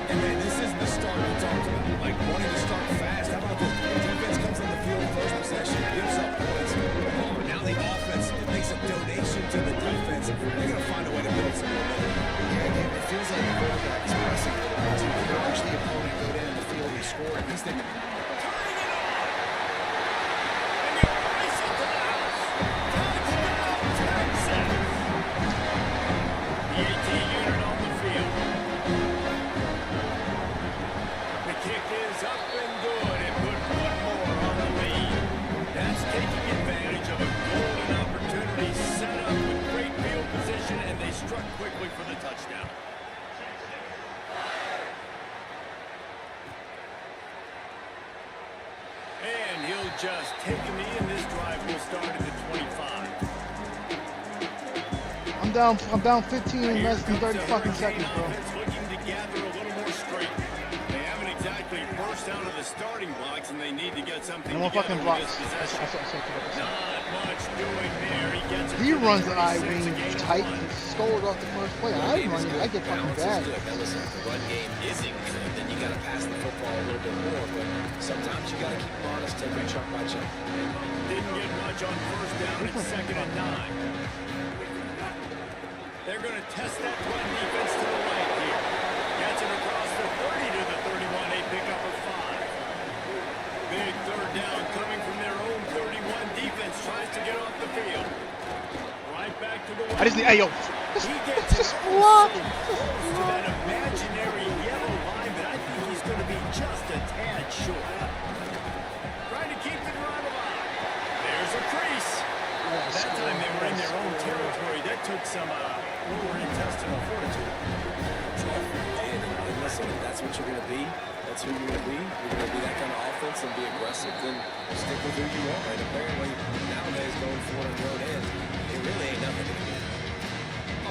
And man, this is the start we talked about. Like wanting to start fast. How about this? The defense comes on the field first possession, gives up points. Oh, now the offense makes a donation to the defense. They're going to find a way to build some momentum. Yeah, it feels like the quarterback is pressing a little bit too. He watch the opponent go down the field and score. And he's thinking, quickly for the touchdown. And he'll just take a knee, and this drive will start at the 25. I'm down 15 in less than 30 fucking seconds, bro. Looking to gather a little more strength. They haven't exactly burst out of the starting blocks, and they need to get something No more fucking together blocks. with this possession. Not much doing there. He gets it. He runs the I 36 wing again. tight and scores off the first play. I run it, I get fucking bad. Now listen, if the run game isn't good, then you got to pass the football a little bit more. But sometimes you got to keep them honest, take them chunk by chunk. Didn't get much on first down. It's 2nd and 9. They're going to test that run defense to the right here. Gets it across the 30 to the 31. They pick up a 5. Big third down coming from their own 31. Defense tries to get off the field. Right back to the I just need, hey yo, He gets just it block. so close to that imaginary yellow line, but I think he's going to be just a tad short. Trying to keep the drive alive. There's a crease. That time they were in their own territory. That took some lower intestinal fortitude. And listen, if that's what you're going to be, that's who you're going to be. You're going to be that kind of offense and be aggressive, then stick with who you are. And apparently, nowadays, going for it on your own end, it really ain't nothing to do.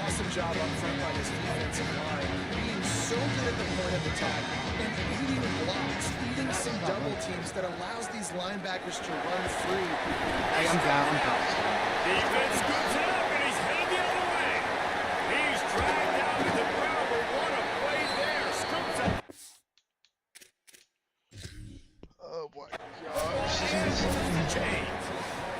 awesome job up front by this defensive line, being so good at the point of attack and eating blocks, eating some double teams that allows these linebackers to run free. Hey, I'm down. Defense scoops it up, and he's headed the other way. He's dragged down to the ground, but what a play there. Scoops up. Oh my gosh. James.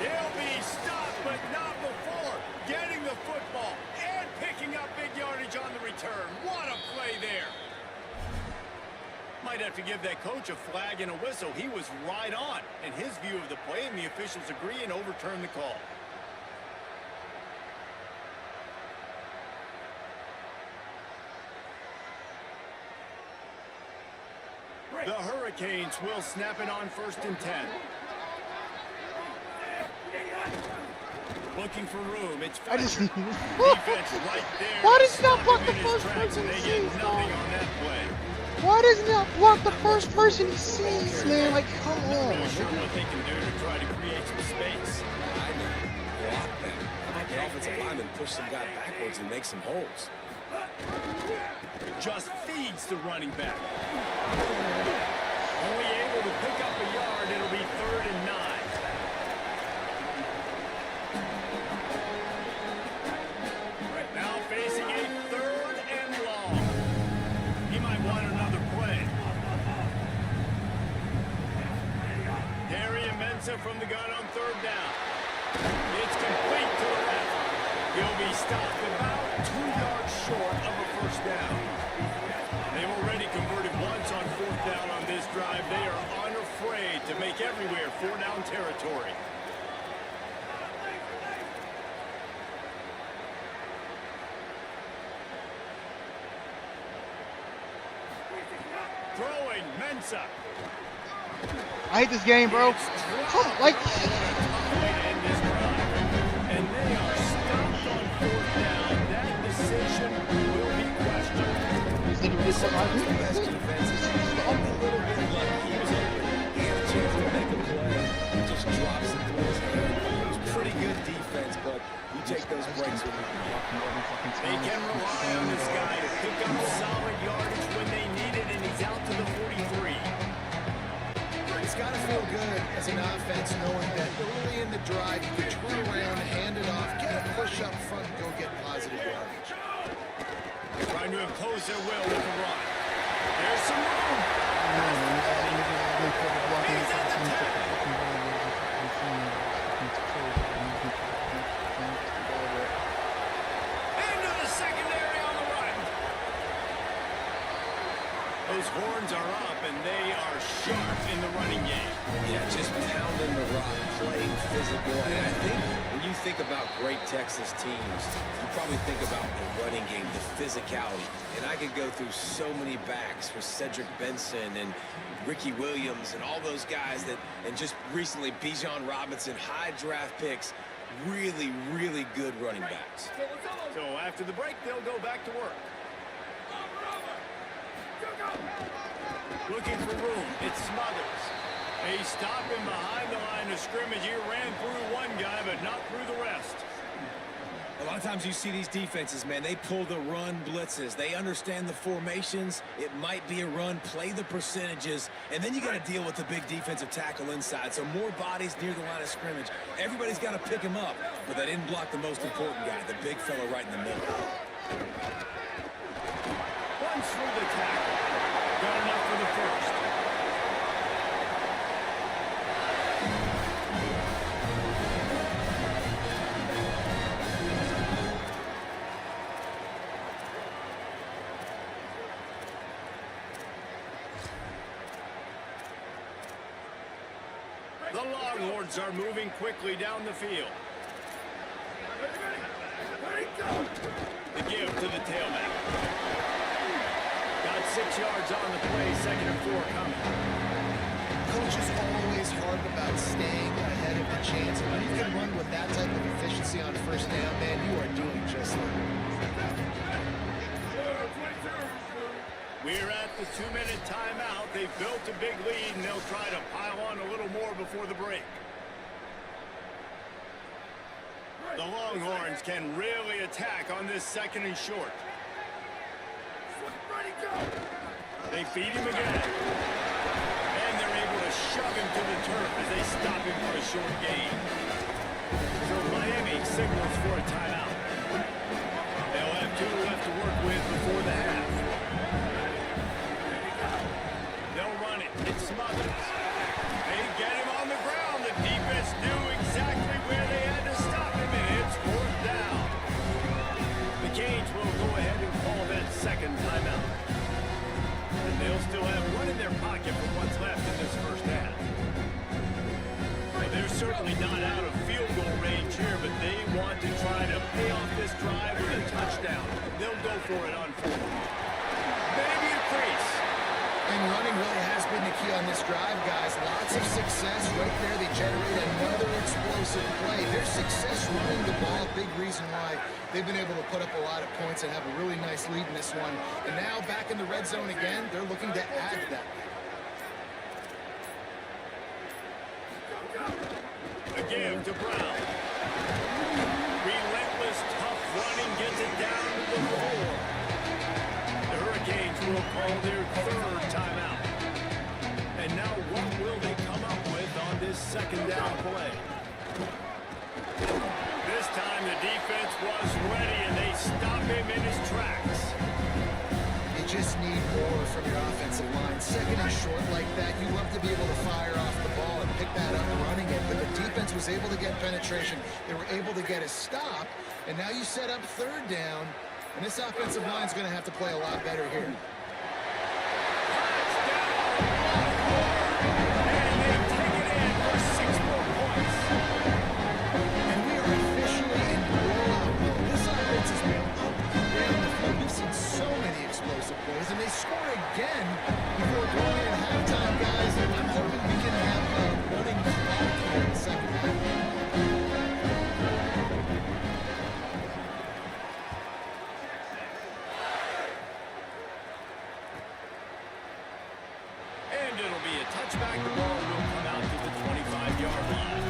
He'll be stopped, but not before getting the football and picking up big yardage on the return. What a play there. Might have to give that coach a flag and a whistle. He was right on in his view of the play, and the officials agree and overturn the call. The Hurricanes will snap it on 1st and 10. Looking for room. It's I just. defense right there. Why does he not Stop block him the in his first tracks, person and he they get sees, nothing dog? on that play. Why doesn't he not block the first person he sees, man? Like, come on. Not sure what they can do to try to create some space. I know. Block them. How about the offensive lineman push some guy backwards and make some holes? Just feeds the running back. Only able to pick up a yard. It'll be 3rd and 9. Now facing a 3rd and long. He might want another play. Gary Mensa from the gun on 3rd down. It's complete. He stopped about 2 yards short of a first down. They've already converted once on 4th down on this drive. They are unafraid to make everywhere 4-down territory. Throwing Mensa. I hate this game, bro. Like, And this drive. And they are stopped on 4th down. That decision will be questioned. Sometimes the best defense is a little bit lucky. He was open. He had a chance to make a play. He just drops it through his hand. It was pretty good defense, but you take those breaks when you They can rely on this guy to pick up solid yardage when they need it, and he's out to the 43. It's got to feel good as an offense knowing that early in the drive you could turn around, hand it off, get a push up front, and go get positive yardage. Trying to impose their will with the run. There's some room. Into the secondary on the run. Those horns are up, and they are sharp in the running game. Yeah, just pounding the rock, playing physical. And I think when you think about great Texas teams, you probably think about the running game, the physicality. And I could go through so many backs with Cedric Benson and Ricky Williams and all those guys that, and just recently Bijan Robinson, high draft picks, really, really good running backs. So after the break, they'll go back to work. Looking for room. It's Smothers. They stop him behind the line of scrimmage. He ran through one guy, but not through the rest. A lot of times you see these defenses, man, they pull the run blitzes. They understand the formations. It might be a run, play the percentages, and then you got to deal with the big defensive tackle inside. So more bodies near the line of scrimmage. Everybody's got to pick him up, but they didn't block the most important guy, the big fella right in the middle. Runs through the tackle. Got enough for the first. The Longhorns are moving quickly down the field. The give to the tailback. Got 6 yards on the play, 2nd and 4 coming. Coach is always hard about staying ahead of the chance. And when you can run with that type of efficiency on 1st down, man, you are doing just that. We're at the 2-minute timeout. They've built a big lead, and they'll try to pile on a little more before the break. The Longhorns can really attack on this 2nd and short. They feed him again. And they're able to shove him to the turf as they stop him for a short gain. So Miami signals for a timeout. They'll have 2 left to work with before the half. They'll run it. It's Smothers. They get him on the ground. The defense knew exactly where they had to stop him, and it's 4th down. The Canes will go ahead and call that 2nd timeout. And they'll still have one in their pocket for what's left in this first half. Well, they're certainly not out of field goal range here, but they want to try to pay off this drive with a touchdown. They'll go for it on 4th. Maybe a crease. And running really has been the key on this drive, guys. Lots of success right there. They generate another explosive play. Their success running the ball, big reason why they've been able to put up a lot of points and have a really nice lead in this one. And now back in the red zone again, they're looking to add to that. A give to Brown. Relentless, tough running gets it down to the 4. The Hurricanes will call their 3rd timeout. And now what will they come up with on this 2nd down play? This time the defense was ready and they stop him in his tracks. It just need more from your offensive line. Second and short like that, you love to be able to fire off the ball and pick that up running it, but the defense was able to get penetration. They were able to get a stop, and now you set up third down, and this offensive line is going to have to play a lot better here. And they score again before going in halftime, guys. And I'm hoping we can have a running clock here in the second half. And it'll be a touchback. The ball will come out to the 25-yard line.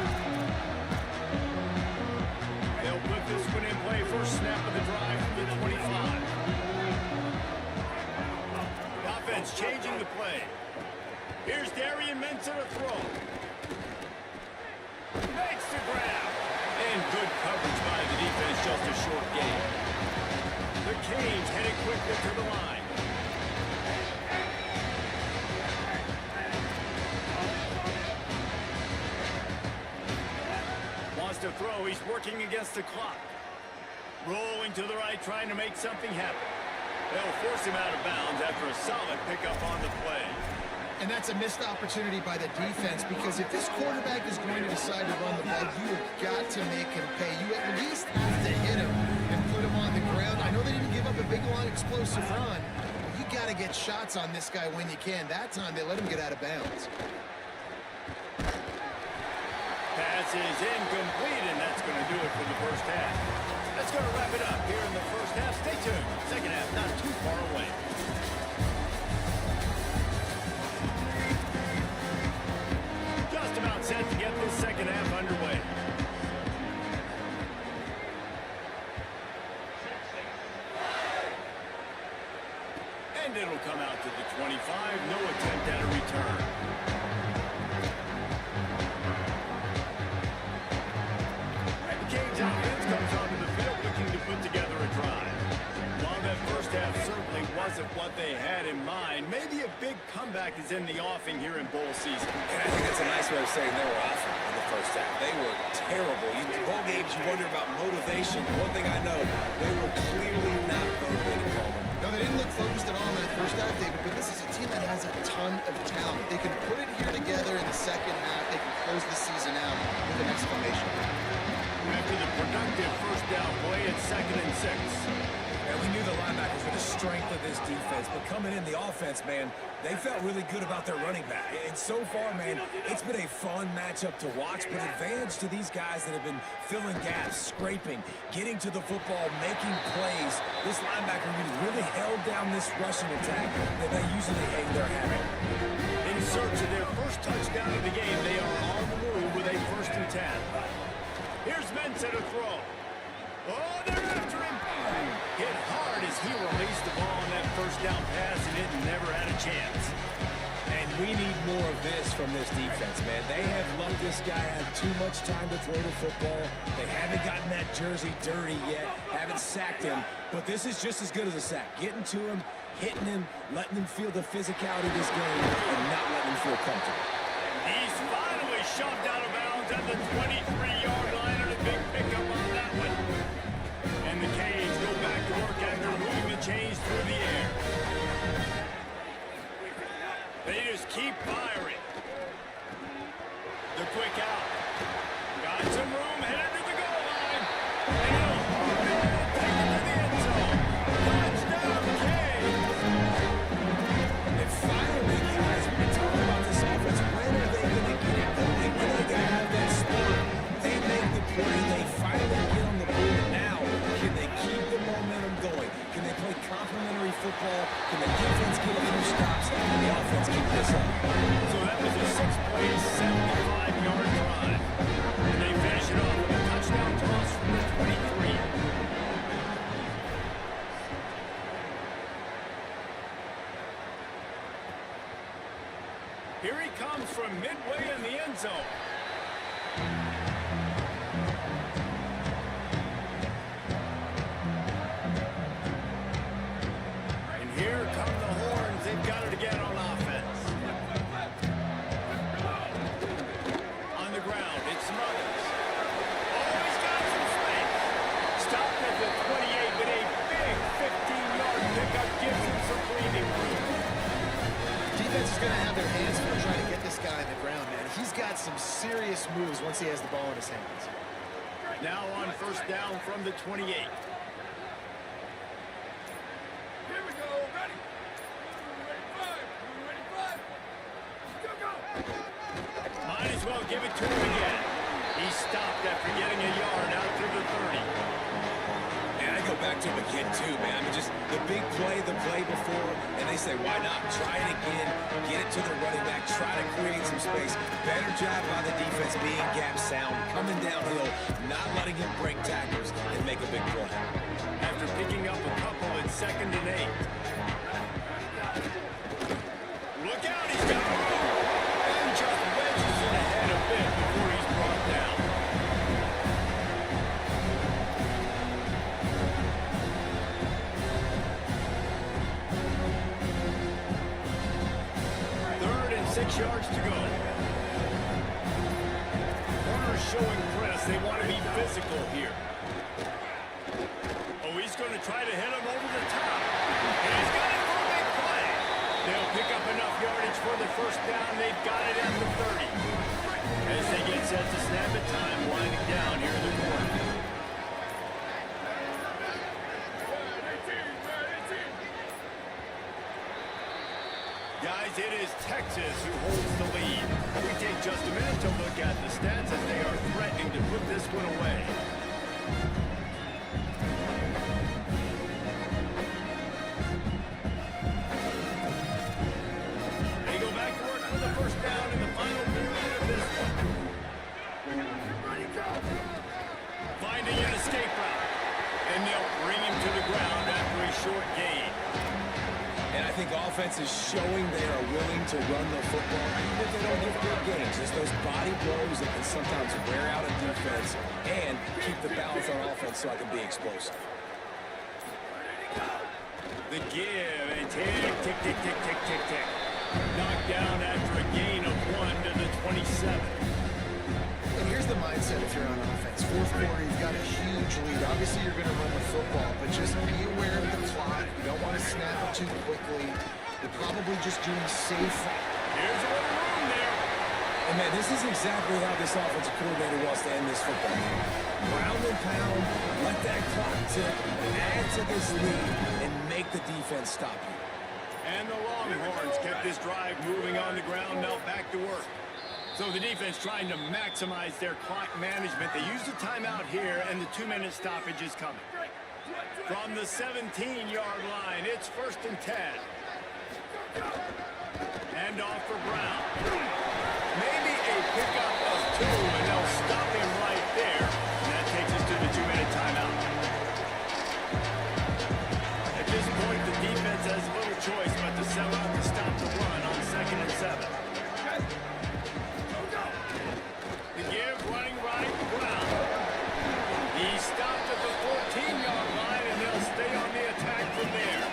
They'll put this one in play. First snap of the drive from the 25. Changing the play. Here's Darian Mensa to throw. Makes the grab. And good coverage by the defense, just a short gain. The Canes headed quickly to the line. Wants to throw. He's working against the clock. Rolling to the right, trying to make something happen. They'll force him out of bounds after a solid pickup on the play. And that's a missed opportunity by the defense, because if this quarterback is going to decide to run the ball, you have got to make him pay. You at least have to hit him and put him on the ground. I know they didn't give up a big, long, explosive run, but you got to get shots on this guy when you can. That time, they let him get out of bounds. Pass is incomplete, and that's going to do it for the first half. That's going to wrap it up here in the first half. Stay tuned. Second half not too far away. Just about set to get this second half underway. And it'll come out to the 25. No attempt at a return. Wasn't what they had in mind. Maybe a big comeback is in the offing here in bowl season. And I think that's a nice way of saying they were awful in the first half. They were terrible. Bowl games, you wonder about motivation. One thing I know, they were clearly not motivated, Coleman. No, they didn't look focused at all in that first half, David, but this is a team that has a ton of talent. They can put it here together in the second half. They can close the season out with an exclamation. After the productive first down play, it's 2nd and 6. And we knew the linebackers were the strength of this defense, but coming in the offense, man, they felt really good about their running back. And so far, man, it's been a fun matchup to watch, but advantage to these guys that have been filling gaps, scraping, getting to the football, making plays. This linebacker really held down this rushing attack that they usually hang their hat on. In search of their first touchdown of the game, they are on the move with a 1st and 10. Here's Mensa to throw. Oh, they're after him. Hit hard as he released the ball on that first down pass, and it never had a chance. And we need more of this from this defense, man. They have let this guy have too much time to throw the football. They haven't gotten that jersey dirty yet, haven't sacked him, but this is just as good as a sack. Getting to him, hitting him, letting him feel the physicality of this game, and not letting him feel comfortable. He's finally shoved out of bounds at the 23-yard line, and a big pickup on that one. And the Canes go back to work after moving the chains through the air. They just keep firing. The quick out. Got some room, headed to the goal line. And he'll take it to the end zone. Touchdown, Canes! And finally, guys, we're talking about this offense. When are they going to get it going? When are they going to have that spark? They make the play. They finally get on the board. Now, can they keep the momentum going? Can they play complementary football? Can the defense get a few stops? And the offense keep this up? So that was a 6-play, 75-yard drive. And they finish it off with a touchdown toss from the 23. Here he comes from midway in the end zone. And here come defense is going to have their hands full trying to get this guy on the ground, man. He's got some serious moves once he has the ball in his hands. Now on first down from the 28. Here we go. Ready? Ready, five. Go. Might as well give it to him again. He stopped after getting a yard out to the 30. And I go back to him again, too, man. I mean, just the big play, the play before, and they say, why not? Try it again, get it to the running back, try to create some space. Better job by the defense being gap sound, coming downhill, not letting him break tackles and make a big play. After picking up a couple in 2nd and 8. Look out, he's got a move. And just wedges it ahead a bit before he's brought down. Third and 6 yards to go. Corners showing press. They want to be physical here. Oh, he's going to try to hit him over the top. And he's got it for a big play. They'll pick up enough yardage for the first down. They've got it at the 30. As they get set to snap it, time winding down here in the corner. Guys, it is Texas who holds the lead. We take just a minute to look at the stats as they are threatening to put this one away. They go back to work for the first down in the final period of this one. Finding an escape route. And they'll bring him to the ground after a short gain. And I think offense is showing they are willing to run the football, even if they don't get good games. Just those body blows that can sometimes wear out a defense and keep the balance on offense so I can be explosive. The give and tick, tick, tick, tick, tick, tick, tick. Knocked down after a gain of 1 to the 27. And here's the mindset if you're on offense. Fourth quarter, you've got a huge lead. Obviously, you're going to run the football, but just be aware of the clock. You don't want to snap it too quickly. You're probably just doing safe. Here's a little room there. And, man, this is exactly how this offensive coordinator wants to end this football game. Ground and pound, let that clock tick, add to this lead, and make the defense stop you. And the Longhorns kept this drive moving on the ground, now back to work. So the defense trying to maximize their clock management. They use the timeout here, and the 2-minute stoppage is coming. From the 17-yard line, it's 1st and 10. And off for Brown. Maybe a pickup of 2, and they'll stop him right there. And that takes us to the 2-minute timeout. At this point, the defense has little choice but to sell out to stop the run on 2nd and 7. The give, running right, Brown. He stopped at the 14-yard line, and they'll stay on the attack from there.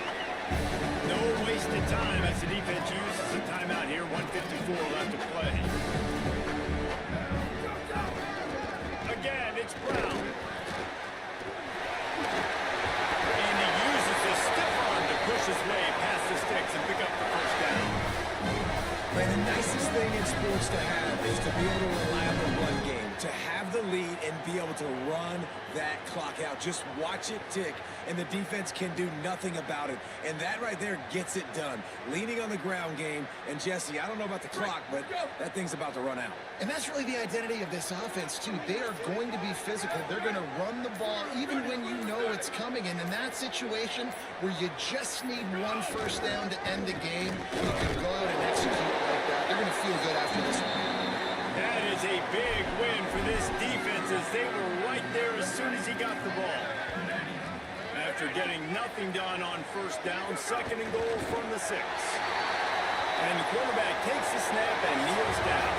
No wasted time as the defense uses a timeout here. 1:54 left to play. Again, it's Brown. And he uses the stiff arm to push his way past the sticks and pick up the first down. Man, the nicest thing in sports to have is to be able to rely on the run game, to have the lead and be able to run that clock out. Just watch it tick, and the defense can do nothing about it. And that right there gets it done. Leaning on the ground game, and Jesse, I don't know about the clock, but that thing's about to run out. And that's really the identity of this offense, too. They are going to be physical. They're going to run the ball even when you know it's coming. And in that situation where you just need 1 first down to end the game, you can go out and execute like that. They're going to feel good after this one. That is a big win for this defense as they were right there as soon as he got the ball. After getting nothing done on first down, 2nd and goal from the 6. And the quarterback takes the snap and kneels down.